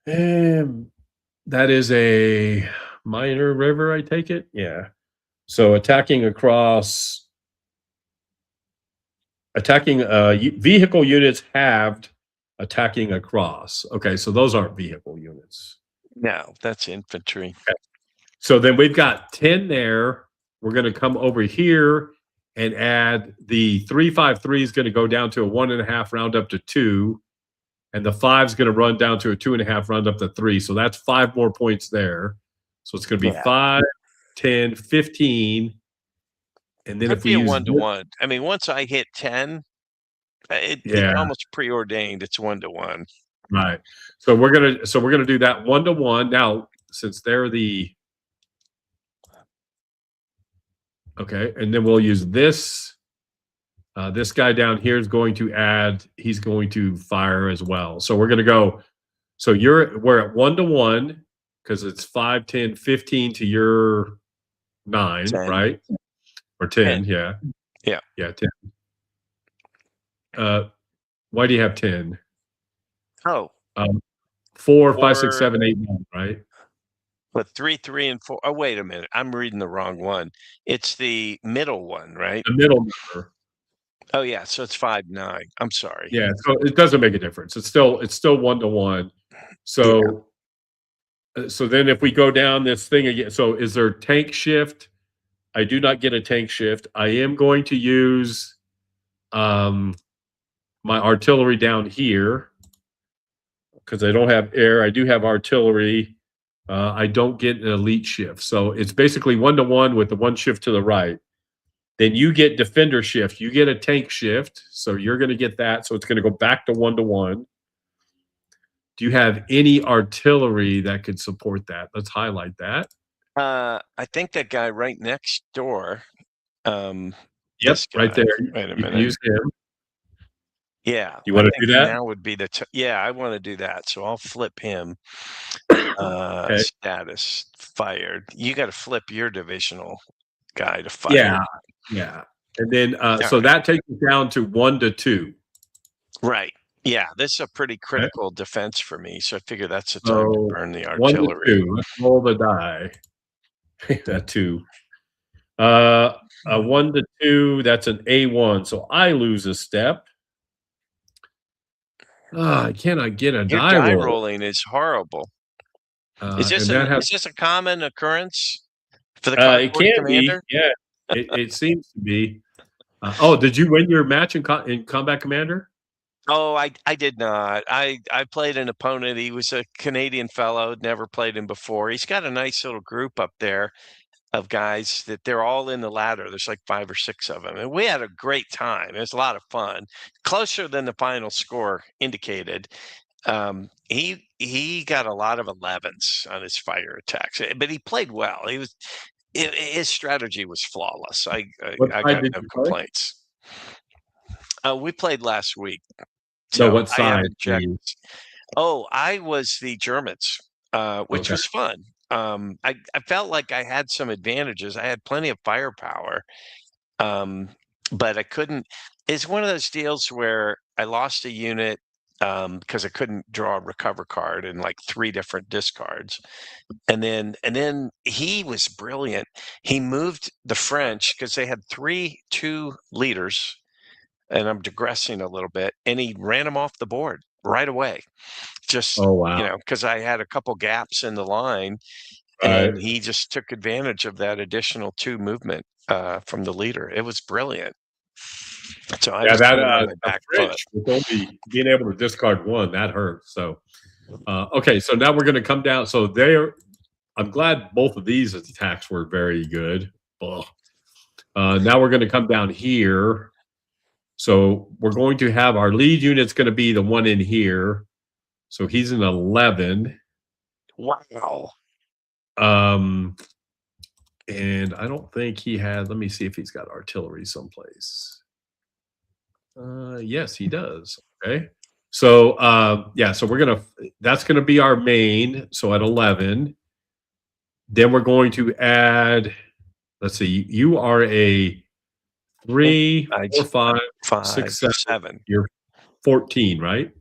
That is a minor river, I take it. Yeah. So attacking vehicle units halved, attacking across. Okay, so those aren't vehicle units. No, that's infantry. Okay. So then we've got 10 there. We're going to come over here and add the 353 is going to go down to a 1.5 round up to 2. And the 5 is going to run down to a 2.5 round up to 3. So that's 5 more points there. So it's going to be 5, 10, 15. And then Could if be we a use 1-to-1. I mean, once I hit 10, it's almost preordained. It's 1-to-1. Right. So we're gonna do that 1-to-1. Now, since they're the okay, and then we'll use this. This guy down here is going to add, he's going to fire as well. So we're gonna go. So we're at 1-to-1 because it's 5, 10, 15 to your 9, 10. right? Or 10, 10. yeah. Yeah. Yeah, 10. Why do you have 10? Oh. 4, 5, 6, 7, 8, 9, right? But 3, 3, and 4. Oh, wait a minute. I'm reading the wrong one. It's the middle one, right? The middle number. Oh, yeah. So it's 5, 9. I'm sorry. Yeah, so it doesn't make a difference. It's still 1-to-1. So so then if we go down this thing again, so is there tank shift? I do not get a tank shift. I am going to use my artillery down here because I don't have air. I do have artillery. I don't get an elite shift. So it's basically 1-to-1 with the 1 shift to the right. Then you get defender shift. You get a tank shift. So you're going to get that. So it's going to go back to 1-to-1. Do you have any artillery that could support that? Let's highlight that. I think that guy right next door. Yep, This guy. right there. Wait a You can minute. use him. Yeah. You want to do that? Now would be yeah, I want to do that. So I'll flip him. Okay. Status fired. You got to flip your divisional guy to fire. Yeah, yeah. And then so that takes us down to 1-to-2. Right. Yeah, this is a pretty critical defense for me. So I figure that's the time to burn the artillery. 1-to-2. Let's roll the die. That 2. A 1-to-2. That's an A1. So I lose a step. I cannot get a Your die rolling is horrible. Is this a common occurrence for the it can commander? be. Yeah, it seems to be. Did you win your match in Combat Commander? Oh, I did not. I played an opponent. He was a Canadian fellow, never played him before. He's got a nice little group up there of guys that they're all in the ladder. There's like 5 or 6 of them. And we had a great time. It was a lot of fun. Closer than the final score indicated. He got a lot of 11s on his fire attacks, but he played well. His strategy was flawless. I got no complaints. We played last week. So what side? I haven't checked. Oh, I was the Germans, which was fun. I felt like I had some advantages. I had plenty of firepower, but I couldn't. It's one of those deals where I lost a unit because I couldn't draw a recover card in like 3 different discards. And then he was brilliant. He moved the French because they had 2 leaders, and I'm digressing a little bit, and he ran them off the board right away. Just, Oh wow. because I had a couple gaps in the line, Right. and he just took advantage of that additional 2 movement from the leader. It was brilliant. So I Yeah, was that kind of on my the back foot. French with only being able to discard one, that hurts. So okay, so now we're gonna come down. So there I'm glad both of these attacks were very good. Ugh. Now we're gonna come down here. So we're going to have our lead unit's gonna be the one in here. So he's an 11. Wow. Um and I don't think he had, let me see if he's got artillery someplace. Yes, he does. Okay. So yeah, so that's gonna be our main. So at 11, then we're going to add, let's see, you are a three, I 4, 5, 5, 6, 7. 7. You're 14, right?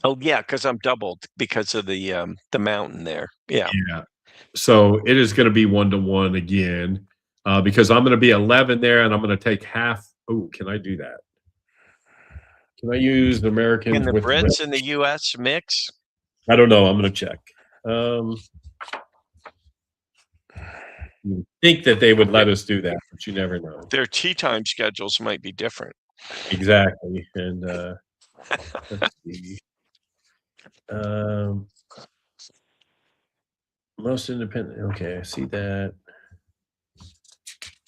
Oh, yeah, because I'm doubled because of the mountain there. Yeah. Yeah. So it is going to be 1-to-1 again, because I'm going to be 11 there, and I'm going to take half. Oh, can I do that? Can I use the Can Americans the with Brits and the US mix? I don't know. I'm going to check. You think that they would let us do that, but you never know. Their tea time schedules might be different. Exactly. And let's see. Most independent. Okay, I see that.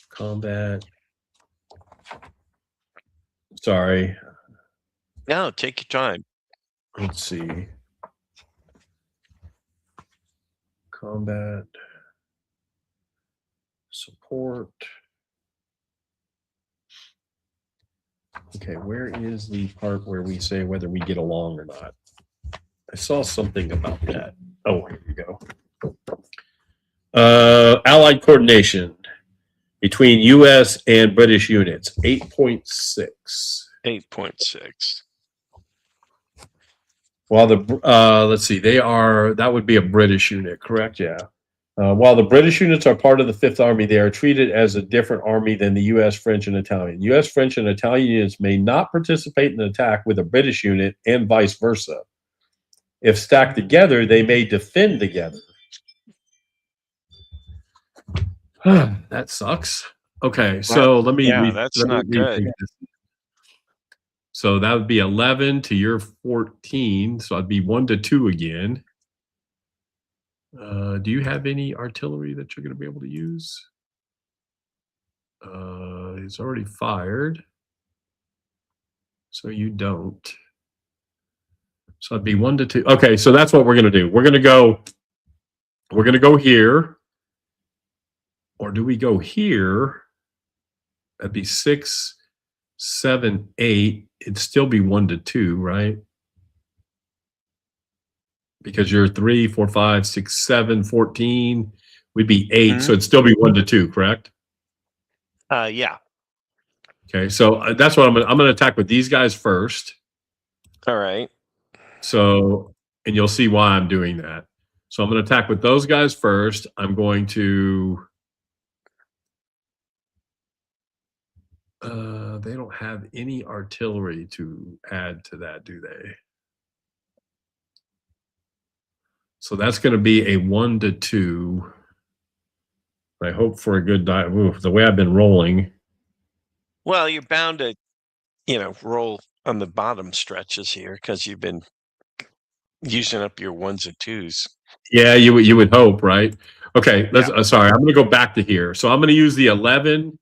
Combat. Sorry. No, take your time. Let's see. Combat. Support. Okay, where is the part where we say whether we get along or not? I saw something about that. Oh, here we go. Allied coordination between U.S. and British units, 8.6. 8.6. While let's see, that would be a British unit, correct? Yeah. While the British units are part of the Fifth Army, they are treated as a different army than the U.S., French, and Italian. U.S., French, and Italian units may not participate in an attack with a British unit and vice versa. If stacked together, they may defend together. That sucks. Okay, so let me that's not good. this. So that would be 11 to your 14. So I'd be 1-2 again. Do you have any artillery that you're going to be able to use? It's already fired. So you don't. So I'd be 1-2. Okay, so that's what we're going to do. We're going to go here. Or do we go here? That'd be 6, 7, 8. It'd still be 1-2, right? Because you're 3, 4, 5, 6, 7, 14. We'd be 8, Mhm. so it'd still be 1-2, correct? Yeah. Okay, so that's what I'm gonna attack with these guys first. All right. So, and you'll see why I'm doing that. So I'm gonna attack with those guys first. I'm going to. They don't have any artillery to add to that, do they? So that's going to be a 1-2. I hope for a good die. The way I've been rolling. Well, you're bound to, roll on the bottom stretches here because you've been using up your 1s and 2s. Yeah, you would hope, right? Okay, let's. Sorry, I'm going to go back to here. So I'm going to use the 11.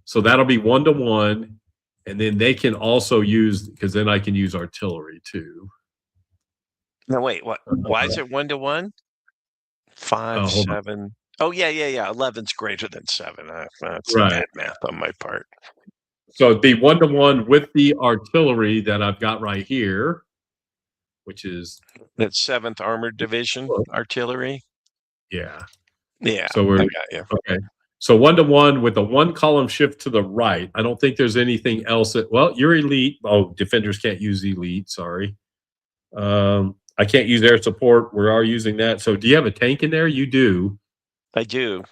So that'll be 1-1, and then they can also use, because then I can use artillery too. No, wait. What? Why is it 1-1? 5, 7. Oh, yeah. 11's greater than 7. That's Right. bad math on my part. So it'd be 1-1 with the artillery that I've got right here, which is that 7th Armored Division artillery. Yeah. Yeah. So I got you. okay. So 1-to-1 with a 1-column shift to the right. I don't think there's anything else well, you're elite. Oh, defenders can't use elite. Sorry. I can't use air support. We are using that. So do you have a tank in there? You do. I do.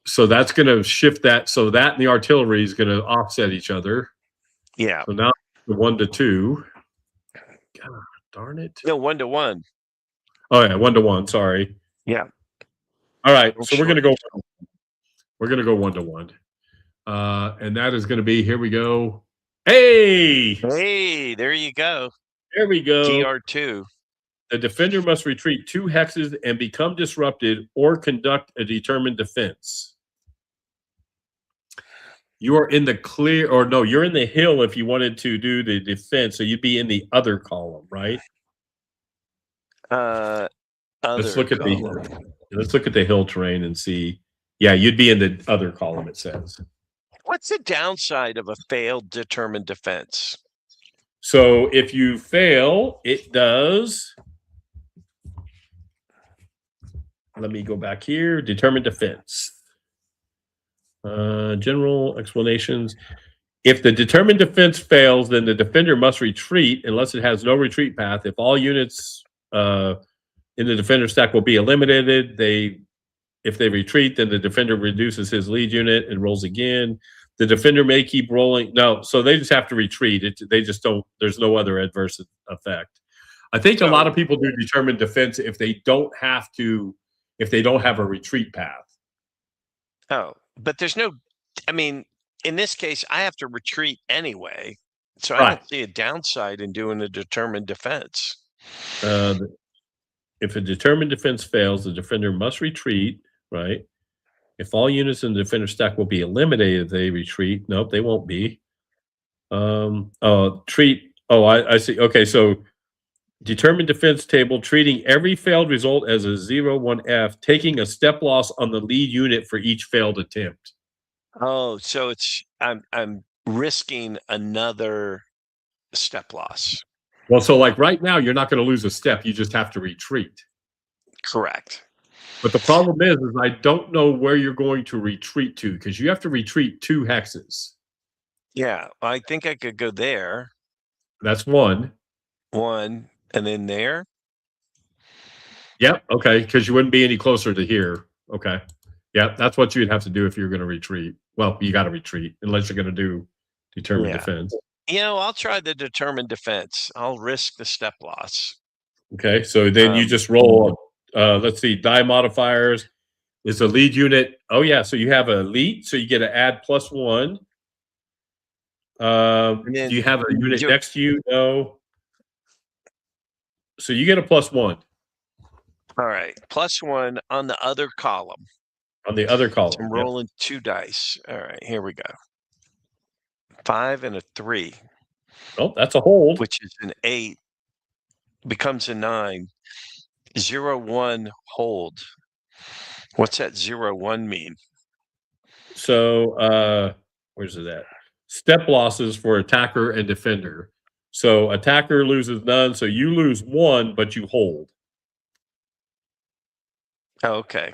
So that's going to shift that. So that and the artillery is going to offset each other. Yeah. So now the 1-to-2. God darn it. No, 1-to-1. Oh yeah, 1-to-1. Sorry. Yeah. All right. So Sure. we're going to go. We're going to go 1-to-1. And that is going to be, here we go. Hey, there you go. there we go. DR2. The defender must retreat 2 hexes and become disrupted or conduct a determined defense. You are in the clear, or no, you're in the hill if you wanted to do the defense. So you'd be in the other column, right? Let's look at the hill terrain and see. Yeah, you'd be in the other column, it says. What's the downside of a failed determined defense? So if you fail, it does. Let me go back here. Determined defense. General explanations. If the determined defense fails, then the defender must retreat unless it has no retreat path. If all units in the defender stack will be eliminated, if they retreat, then the defender reduces his lead unit and rolls again. The defender may keep rolling. No, so they just have to retreat. They just don't. There's no other adverse effect. I think a lot of people do determined defense if they don't have to, if they don't have a retreat path. Oh, but there's no. I mean, in this case, I have to retreat anyway, so I don't see a downside in doing a determined defense. If a determined defense fails, the defender must retreat, right? If all units in the defender stack will be eliminated, they retreat. Nope, they won't be. Treat. Oh, I see. Okay, so determined defense table, treating every failed result as a 0-1F, taking a step loss on the lead unit for each failed attempt. Oh, so it's I'm risking another step loss. Well, so like right now, you're not going to lose a step. You just have to retreat. Correct. But the problem is I don't know where you're going to retreat to, because you have to retreat 2 hexes. Yeah, I think I could go there. That's one. One, and then there. Yep. Okay, because you wouldn't be any closer to here. Okay. Yeah, that's what you'd have to do if you're going to retreat. Well, you got to retreat unless you're going to do determined defense. You know, I'll try the determined defense. I'll risk the step loss. Okay, so then you just roll. Let's see, die modifiers is a lead unit. Oh yeah, so you have a elite, so you get to add +1. Do you have a unit next to you? No. So you get a +1. All right, +1 on the other column. On the other column. So I'm rolling 2 dice. All right, here we go. 5 and a 3. Oh, that's a hold. Which is an 8. Becomes a 9. 0-1 hold. What's that 0-1 mean? So where's it at? Step losses for attacker and defender. So attacker loses none, so you lose 1, but you hold. Okay.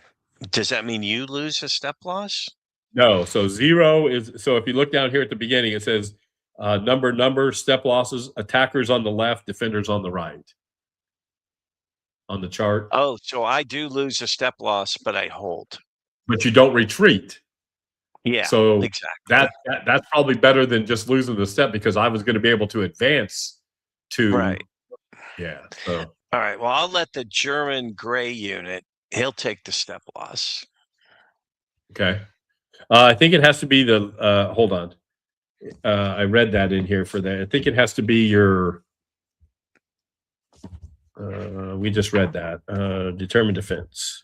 Does that mean you lose a step loss? No. So 0 is, so if you look down here at the beginning, it says number, step losses, attackers on the left, defenders on the right. On the chart. Oh, so I do lose a step loss, but I hold. But you don't retreat. Yeah, so exactly. That's probably better than just losing the step, because I was going to be able to advance to. Right. Yeah. So. All right. Well, I'll let the German gray unit, he'll take the step loss. Okay. I think it has to be the, hold on. I read that in here for that. I think it has to be your, we just read that, determined defense.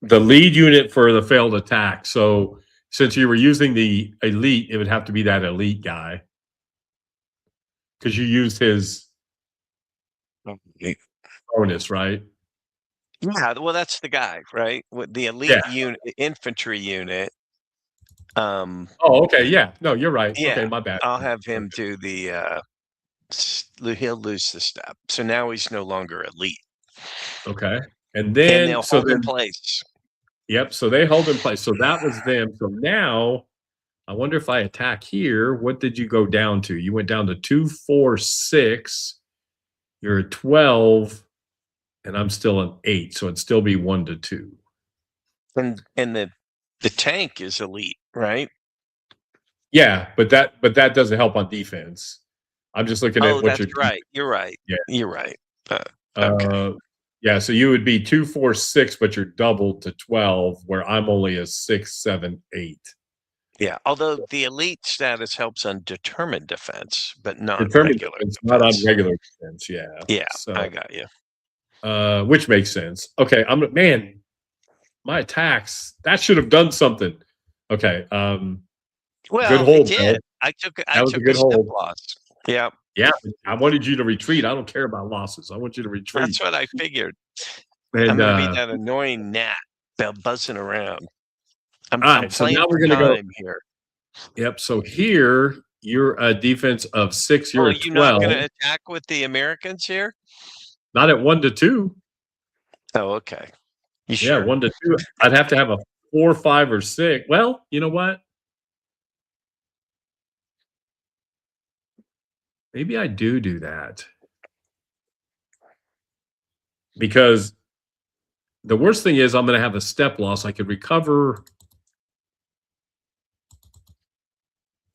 The lead unit for the failed attack. So since you were using the elite, it would have to be that elite guy, because you used his bonus, right? Yeah, well, that's the guy, right? With the elite unit, infantry unit. Oh, okay. Yeah. No, you're right. Yeah, okay, my bad. I'll have him do the. He'll lose the step, so now he's no longer elite. Okay, and then they'll hold in place. Yep. So they hold in place. So that was them. So now I wonder if I attack here, what did you go down to? You went down to 2, 4, 6. You're at 12, and I'm still an 8. So it'd still be 1 to 2. And the tank is elite, right? Yeah, but that doesn't help on defense. I'm just looking at Oh, what that's you're. right. You're right. Yeah. You're right. Okay. Yeah, so you would be 2, 4, 6, but you're doubled to 12, where I'm only a 6, 7, 8. Yeah. Although the elite status helps on determined defense, but not Determined regular defense, not on defense. regular defense. Yeah. Yeah, I So, got you. which makes sense. Okay, man. My attacks that should have done something. Okay. Good Well, it hold, Bill. did. I That was a took a good step hold. loss. Yeah, Yeah, I wanted you to retreat. I don't care about losses. I want you to retreat. that's what I figured. I'm And gonna be that annoying gnat buzzing around. all I'm right, so playing now we're for gonna go. time here. Yep. So here you're a defense of 6. Oh, You're are at you not 12. gonna attack with the Americans here? Not at 1 to 2. Oh, okay. You Yeah, sure? 1 to 2. I'd have to have a 4, 5, or 6. Well, you know what? Maybe I do that because the worst thing is I'm going to have a step loss. I could recover,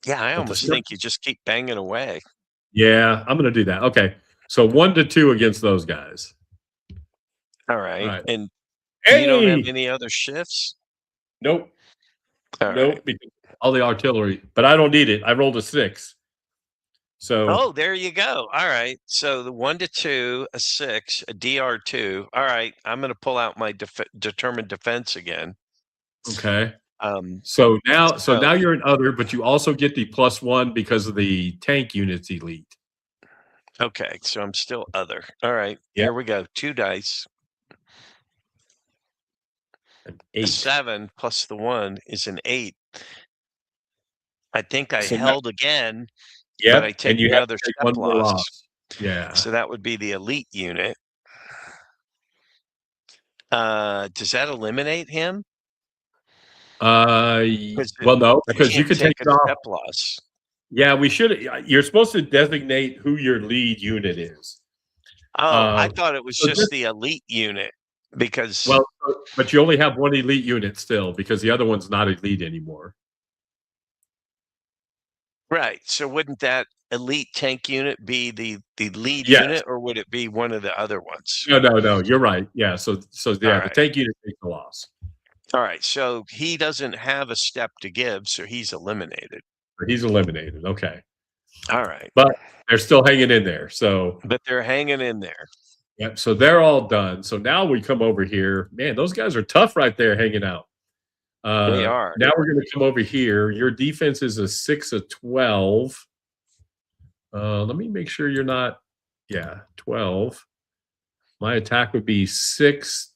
Yeah, I but the almost step. think you just keep banging away. Yeah, I'm going to do that. Okay, so 1 to 2 against those guys. All All right. right. And you don't have Hey, any other shifts? nope, All right. nope. Because all the artillery, but I don't need it. I rolled a 6. So Oh, there you go. All right. So the 1 to 2, a 6, a DR2. All right. I'm going to pull out my determined defense again. okay. Um, So now so you're an other, but you also get the +1 because of the tank units elite. okay. So I'm still other. All right. Yeah, Here we go. 2 dice. an A 8. 7 plus the 1 is an 8. I think I So now, held again, but I yep, take and you have another to take step one more loss. loss. Yeah. So that would be the elite unit. Does that eliminate him? Because Well, no, I because you can't could take take a it off. step loss. Yeah, we should. You're supposed to designate who your lead unit is. Oh, I Uh, thought it was so just this, the elite unit because well, but you only have one elite unit still because the other one's not elite anymore. right. So wouldn't that elite tank unit be the lead Yes. unit, or would it be one of the other ones? No, no, no. You're right. Yeah. So All yeah, the right. tank unit takes the loss. All right. So he doesn't have a step to give, so he's eliminated. He's eliminated. Okay, All right. but they're still hanging in there. So But they're hanging in there. yep. So they're all done. So now we come over here. Man, those guys are tough right there, hanging out. They are. Now we're going to come over here. Your defense is a 6 of 12. Let me make sure you're not. Yeah, 12. My attack would be 6,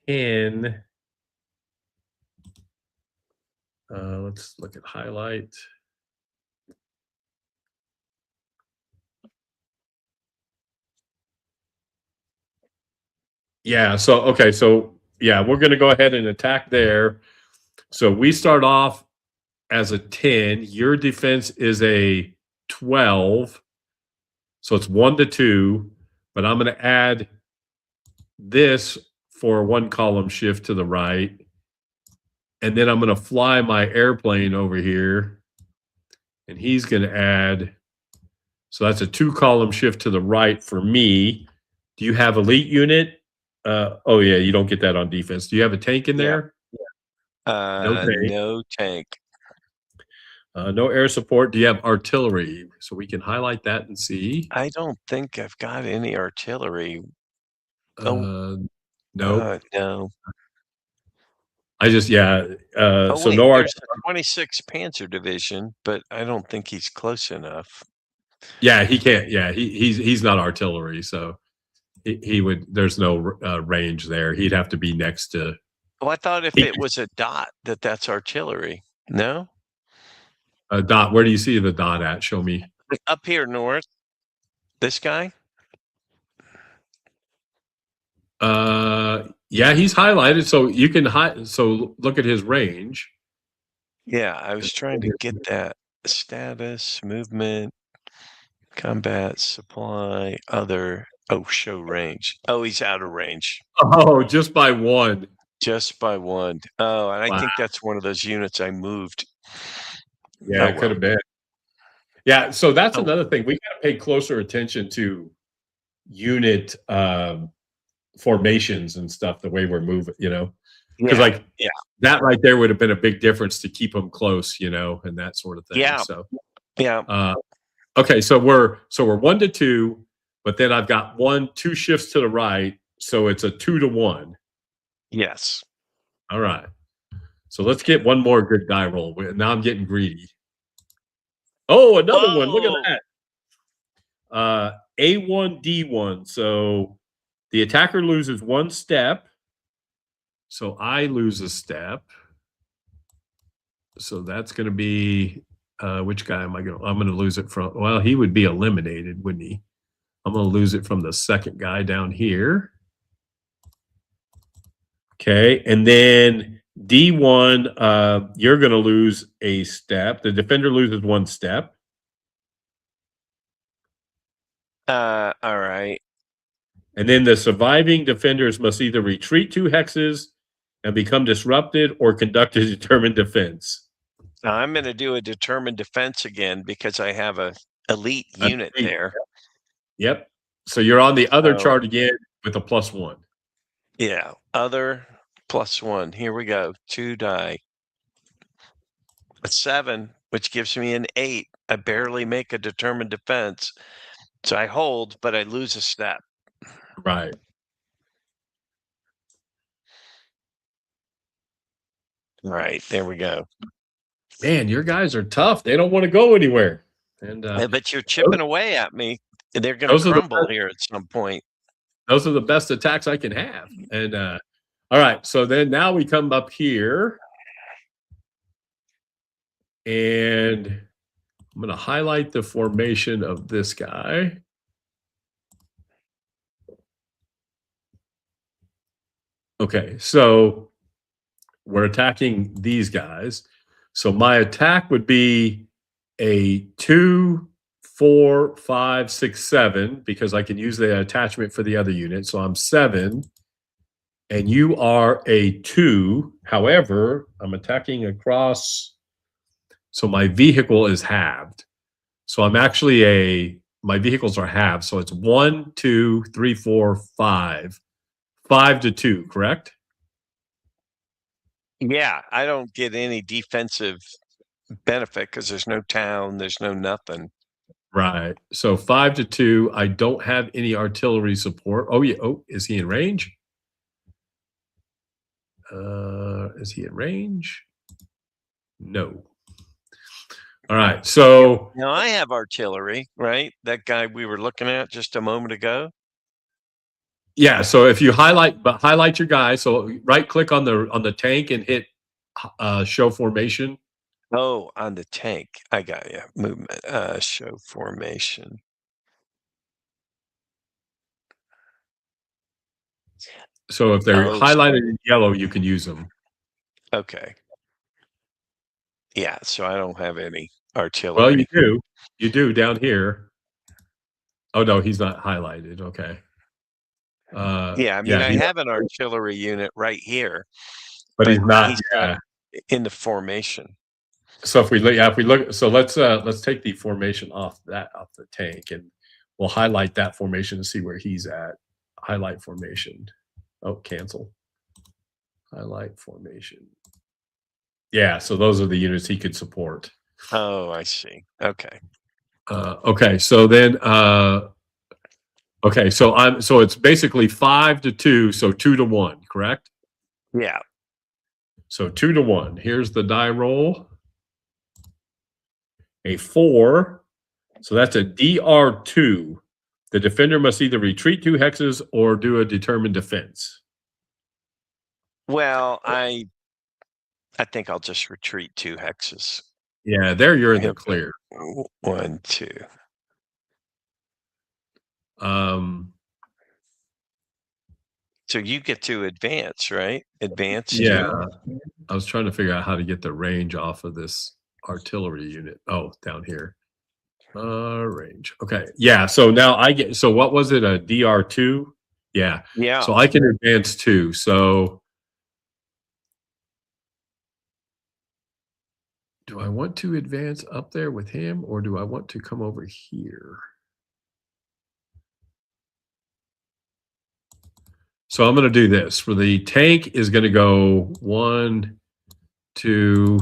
10. Let's look at highlight. Yeah. So okay. So yeah, we're going to go ahead and attack there. So we start off as a 10. Your defense is a 12. So it's 1 to 2. But I'm going to add this for 1 column shift to the right. And then I'm going to fly my airplane over here. And he's going to add. So that's a 2 column shift to the right for me. Do you have elite unit? Oh, yeah, you don't get that on defense. Do you have a tank in Yeah. there? No tank. No tank. No air support. Do you have artillery? So we can highlight that and see. I don't think I've got any artillery. Oh, Nope. no. I just, yeah. Oh, So wait, no art. there's the 26th Panzer Division, but I don't think he's close enough. Yeah, he can't. Yeah, he's not artillery. So he would, there's no range there. He'd have to be next to. Well, I thought if it was a dot that's artillery. No? A dot. Where do you see the dot at? Show me. Up here north. This guy? Yeah, he's highlighted, so you can so look at his range. Yeah, I was trying to get that. Status, movement, combat, supply, other. Oh, show range. Oh, he's out of range. Oh, just by one. Just by one. Oh, and I Wow. think that's one of those units I moved. Yeah, Oh, it could well. have been. Yeah, so that's Oh, another thing. We got to pay closer attention to unit formations and stuff, the way we're moving, because yeah. like Yeah. that right there would have been a big difference to keep them close, and that sort of thing. Yeah. So, Yeah. okay, so we're 1-2, but then I've got 2 shifts to the right, so it's a 2-1. Yes. All right. So let's get one more good die roll. Now I'm getting greedy. Oh, another one. Look at Oh, that. A1, D1. So the attacker loses 1 step. So I lose a step. So that's going to be which guy am I going to? I'm going to lose it from. Well, he would be eliminated, wouldn't he? I'm going to lose it from the second guy down here. Okay, and then D1, you're going to lose a step. The defender loses 1 step. all right. And then the surviving defenders must either retreat 2 hexes and become disrupted or conduct a determined defense. Now I'm going to do a determined defense again because I have a elite unit there. Yep. So you're on the other So, chart again with a +1. yeah, other +1. Here we go. 2 die. A 7, which gives me an 8. I barely make a determined defense. So I hold, but I lose a step. Right. Right. There we go. Man, your guys are tough. They don't want to go anywhere. And But you're chipping away at me. They're going to those are the crumble here at some point. those are the best attacks I can have. And all right, so then now we come up here, and I'm going to highlight the formation of this guy. Okay, so we're attacking these guys. So my attack would be a 2, 4, 5, 6, 7, because I can use the attachment for the other unit. So I'm 7, and you are a 2. However, I'm attacking across. So my vehicle is halved. So I'm actually my vehicles are halved. So it's 1, 2, 3, 4, 5. 5-2, correct? Yeah, I don't get any defensive benefit because there's no town, there's no nothing. Right. So 5-2. I don't have any artillery support. Oh yeah. Oh, is he in range? Is he in range? No. All right. So Now I have artillery, right? That guy we were looking at just a moment ago. yeah. So if you highlight your guy. So right click on the tank and hit show formation. Oh, on the tank. I got you. Movement. Show formation. So if they're Oh, highlighted in yellow, you can use them. okay. Yeah, so I don't have any Well, artillery. you do. You do down here. Oh no, he's not highlighted. Okay. Yeah, I mean, Yeah, I have an artillery unit right here, but but he's not. he's not Yeah. in the formation. So if we look, so let's take the formation off the tank, and we'll highlight that formation to see where he's at. Highlight formation. Oh, cancel. Highlight formation. Yeah, so those are the units he could support. Oh, I see. Okay. Okay, so then okay, so it's basically 5-2, so 2-1, correct? Yeah. So 2-1. Here's the die roll. A 4. So that's a DR2. The defender must either retreat 2 hexes or do a determined defense. Well, I think I'll just retreat 2 hexes. Yeah, there you're in the clear. 1, 2. So you get to advance, right? Advance Yeah. too. I was trying to figure out how to get the range off of this artillery unit. Oh, down here. Range. Okay. Yeah. So now I get, so what was it? A DR2? Yeah. Yeah. So I can advance 2. So do I want to advance up there with him or do I want to come over here? So I'm going to do this. For the tank is going to go 1, 2.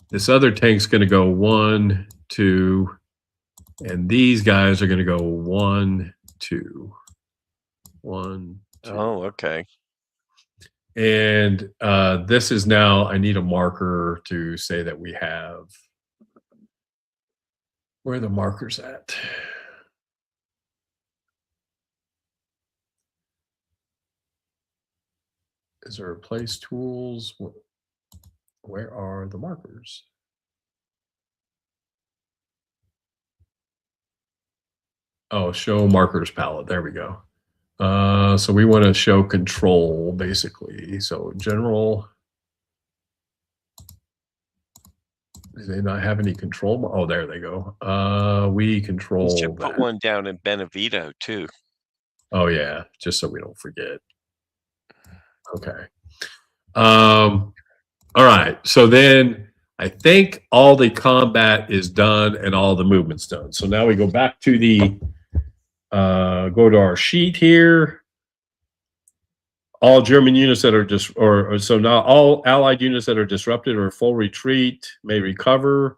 This other tank's going to go 1, 2. And these guys are going to go 1, 2. 1, 2. Oh, okay. And this is now, I need a marker to say that we have. Where are the markers at? Is there replace tools? Where are the markers? Oh, show markers palette. There we go. So we want to show control basically. So general. Do they not have any control? Oh, there they go. We control. You should put one down in Benevito too. Oh yeah, just so we don't forget. Okay. All right. So then I think all the combat is done and all the movement's done. So now we go back to the go to our sheet here. All German units that are just, or so now all Allied units that are disrupted or full retreat may recover.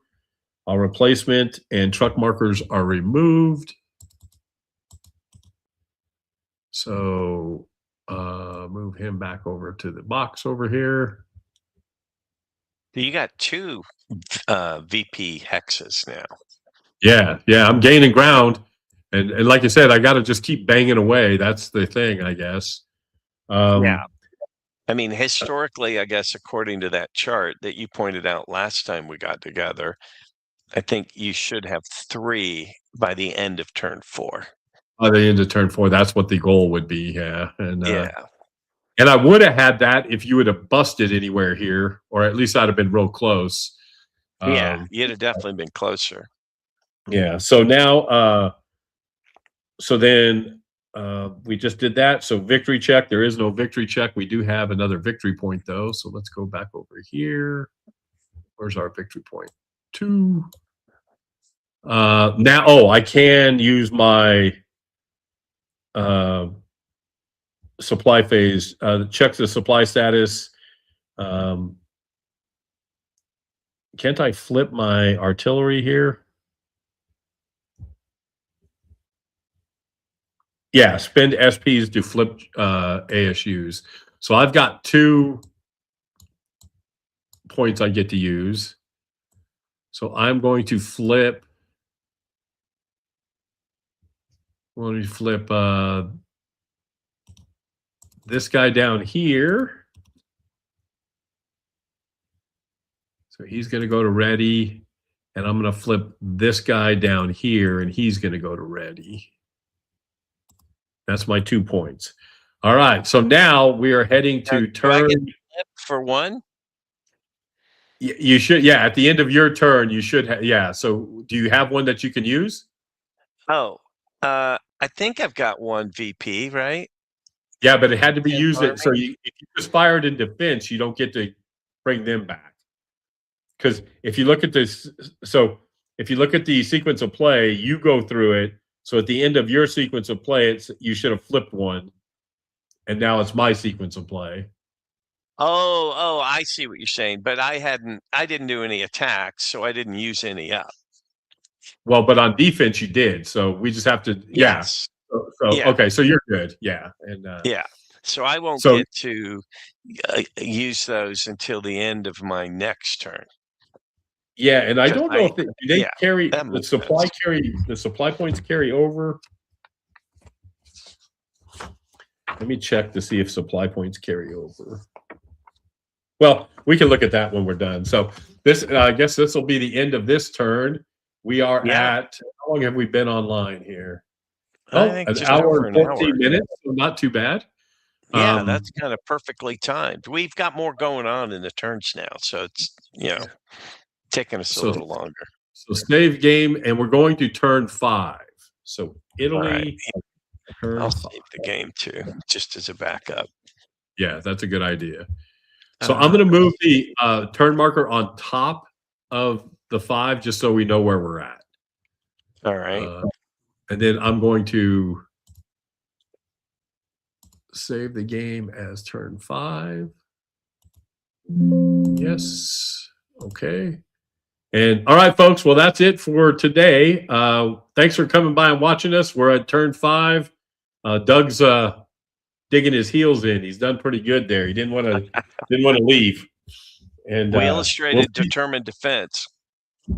All replacement and truck markers are removed. So move him back over to the box over here. You got 2 VP hexes now. Yeah, I'm gaining ground. And like I said, I got to just keep banging away. That's the thing, I guess. Yeah. I mean, historically, I guess, according to that chart that you pointed out last time we got together, I think you should have 3 by the end of turn 4. By the end of turn 4, that's what the goal would be. Yeah. Yeah. And I would have had that if you would have busted anywhere here, or at least I'd have been real close. Yeah, you'd have definitely been closer. Yeah. So now, so then we just did that. So victory check. There is no victory check. We do have another victory point though. So let's go back over here. Where's our victory point? 2. Now, I can use my supply phase. Check the supply status. Can't I flip my artillery here? Yeah, spend SPs to flip ASUs. So I've got 2 points I get to use. So I'm going to flip. Let me flip this guy down here. So he's going to go to ready. And I'm going to flip this guy down here, and he's going to go to ready. That's my 2 points. All right. So now we are heading to turn. For 1? You should. Yeah. At the end of your turn, you should have. Yeah. So do you have one that you can use? Oh, I think I've got 1 VP, right? Yeah, but it had to be used. So if you just fired in defense, you don't get to bring them back. Because if you look at this, so if you look at the sequence of play, you go through it. So at the end of your sequence of play, you should have flipped 1, and now it's my sequence of play. Oh, I see what you're saying. But I didn't do any attacks, so I didn't use any up. Well, but on defense you did. So we just have to. Yes. Yeah. Okay, so you're good. Yeah, and yeah. So I won't get to use those until the end of my next turn. Yeah, and I don't know if they carry the supply sense. The supply points carry over. Let me check to see if supply points carry over. Well, we can look at that when we're done. So this, I guess this will be the end of this turn. We are at, how long have we been online here? Oh, an hour and 14 minutes. So not too bad. Yeah, that's kind of perfectly timed. We've got more going on in the turns now, so it's, taking us a So little longer. so save game, and we're going to turn 5. So All right. Italy, turn I'll 5. save the game too, just as a backup. Yeah, that's a good idea. So I'm going to move the turn marker on top of the 5 just so we know where we're at. All right. And then I'm going to save the game as turn 5. Yes. Okay. And all right, folks. Well, that's it for today. Thanks for coming by and watching us. We're at turn 5. Doug's digging his heels in. He's done pretty good there. He didn't want to leave. And we illustrated determined defense.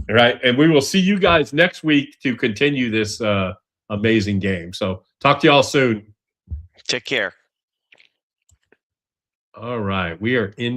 All right, and we will see you guys next week to continue this amazing game. So talk to y'all soon. Take care. All right, we are in.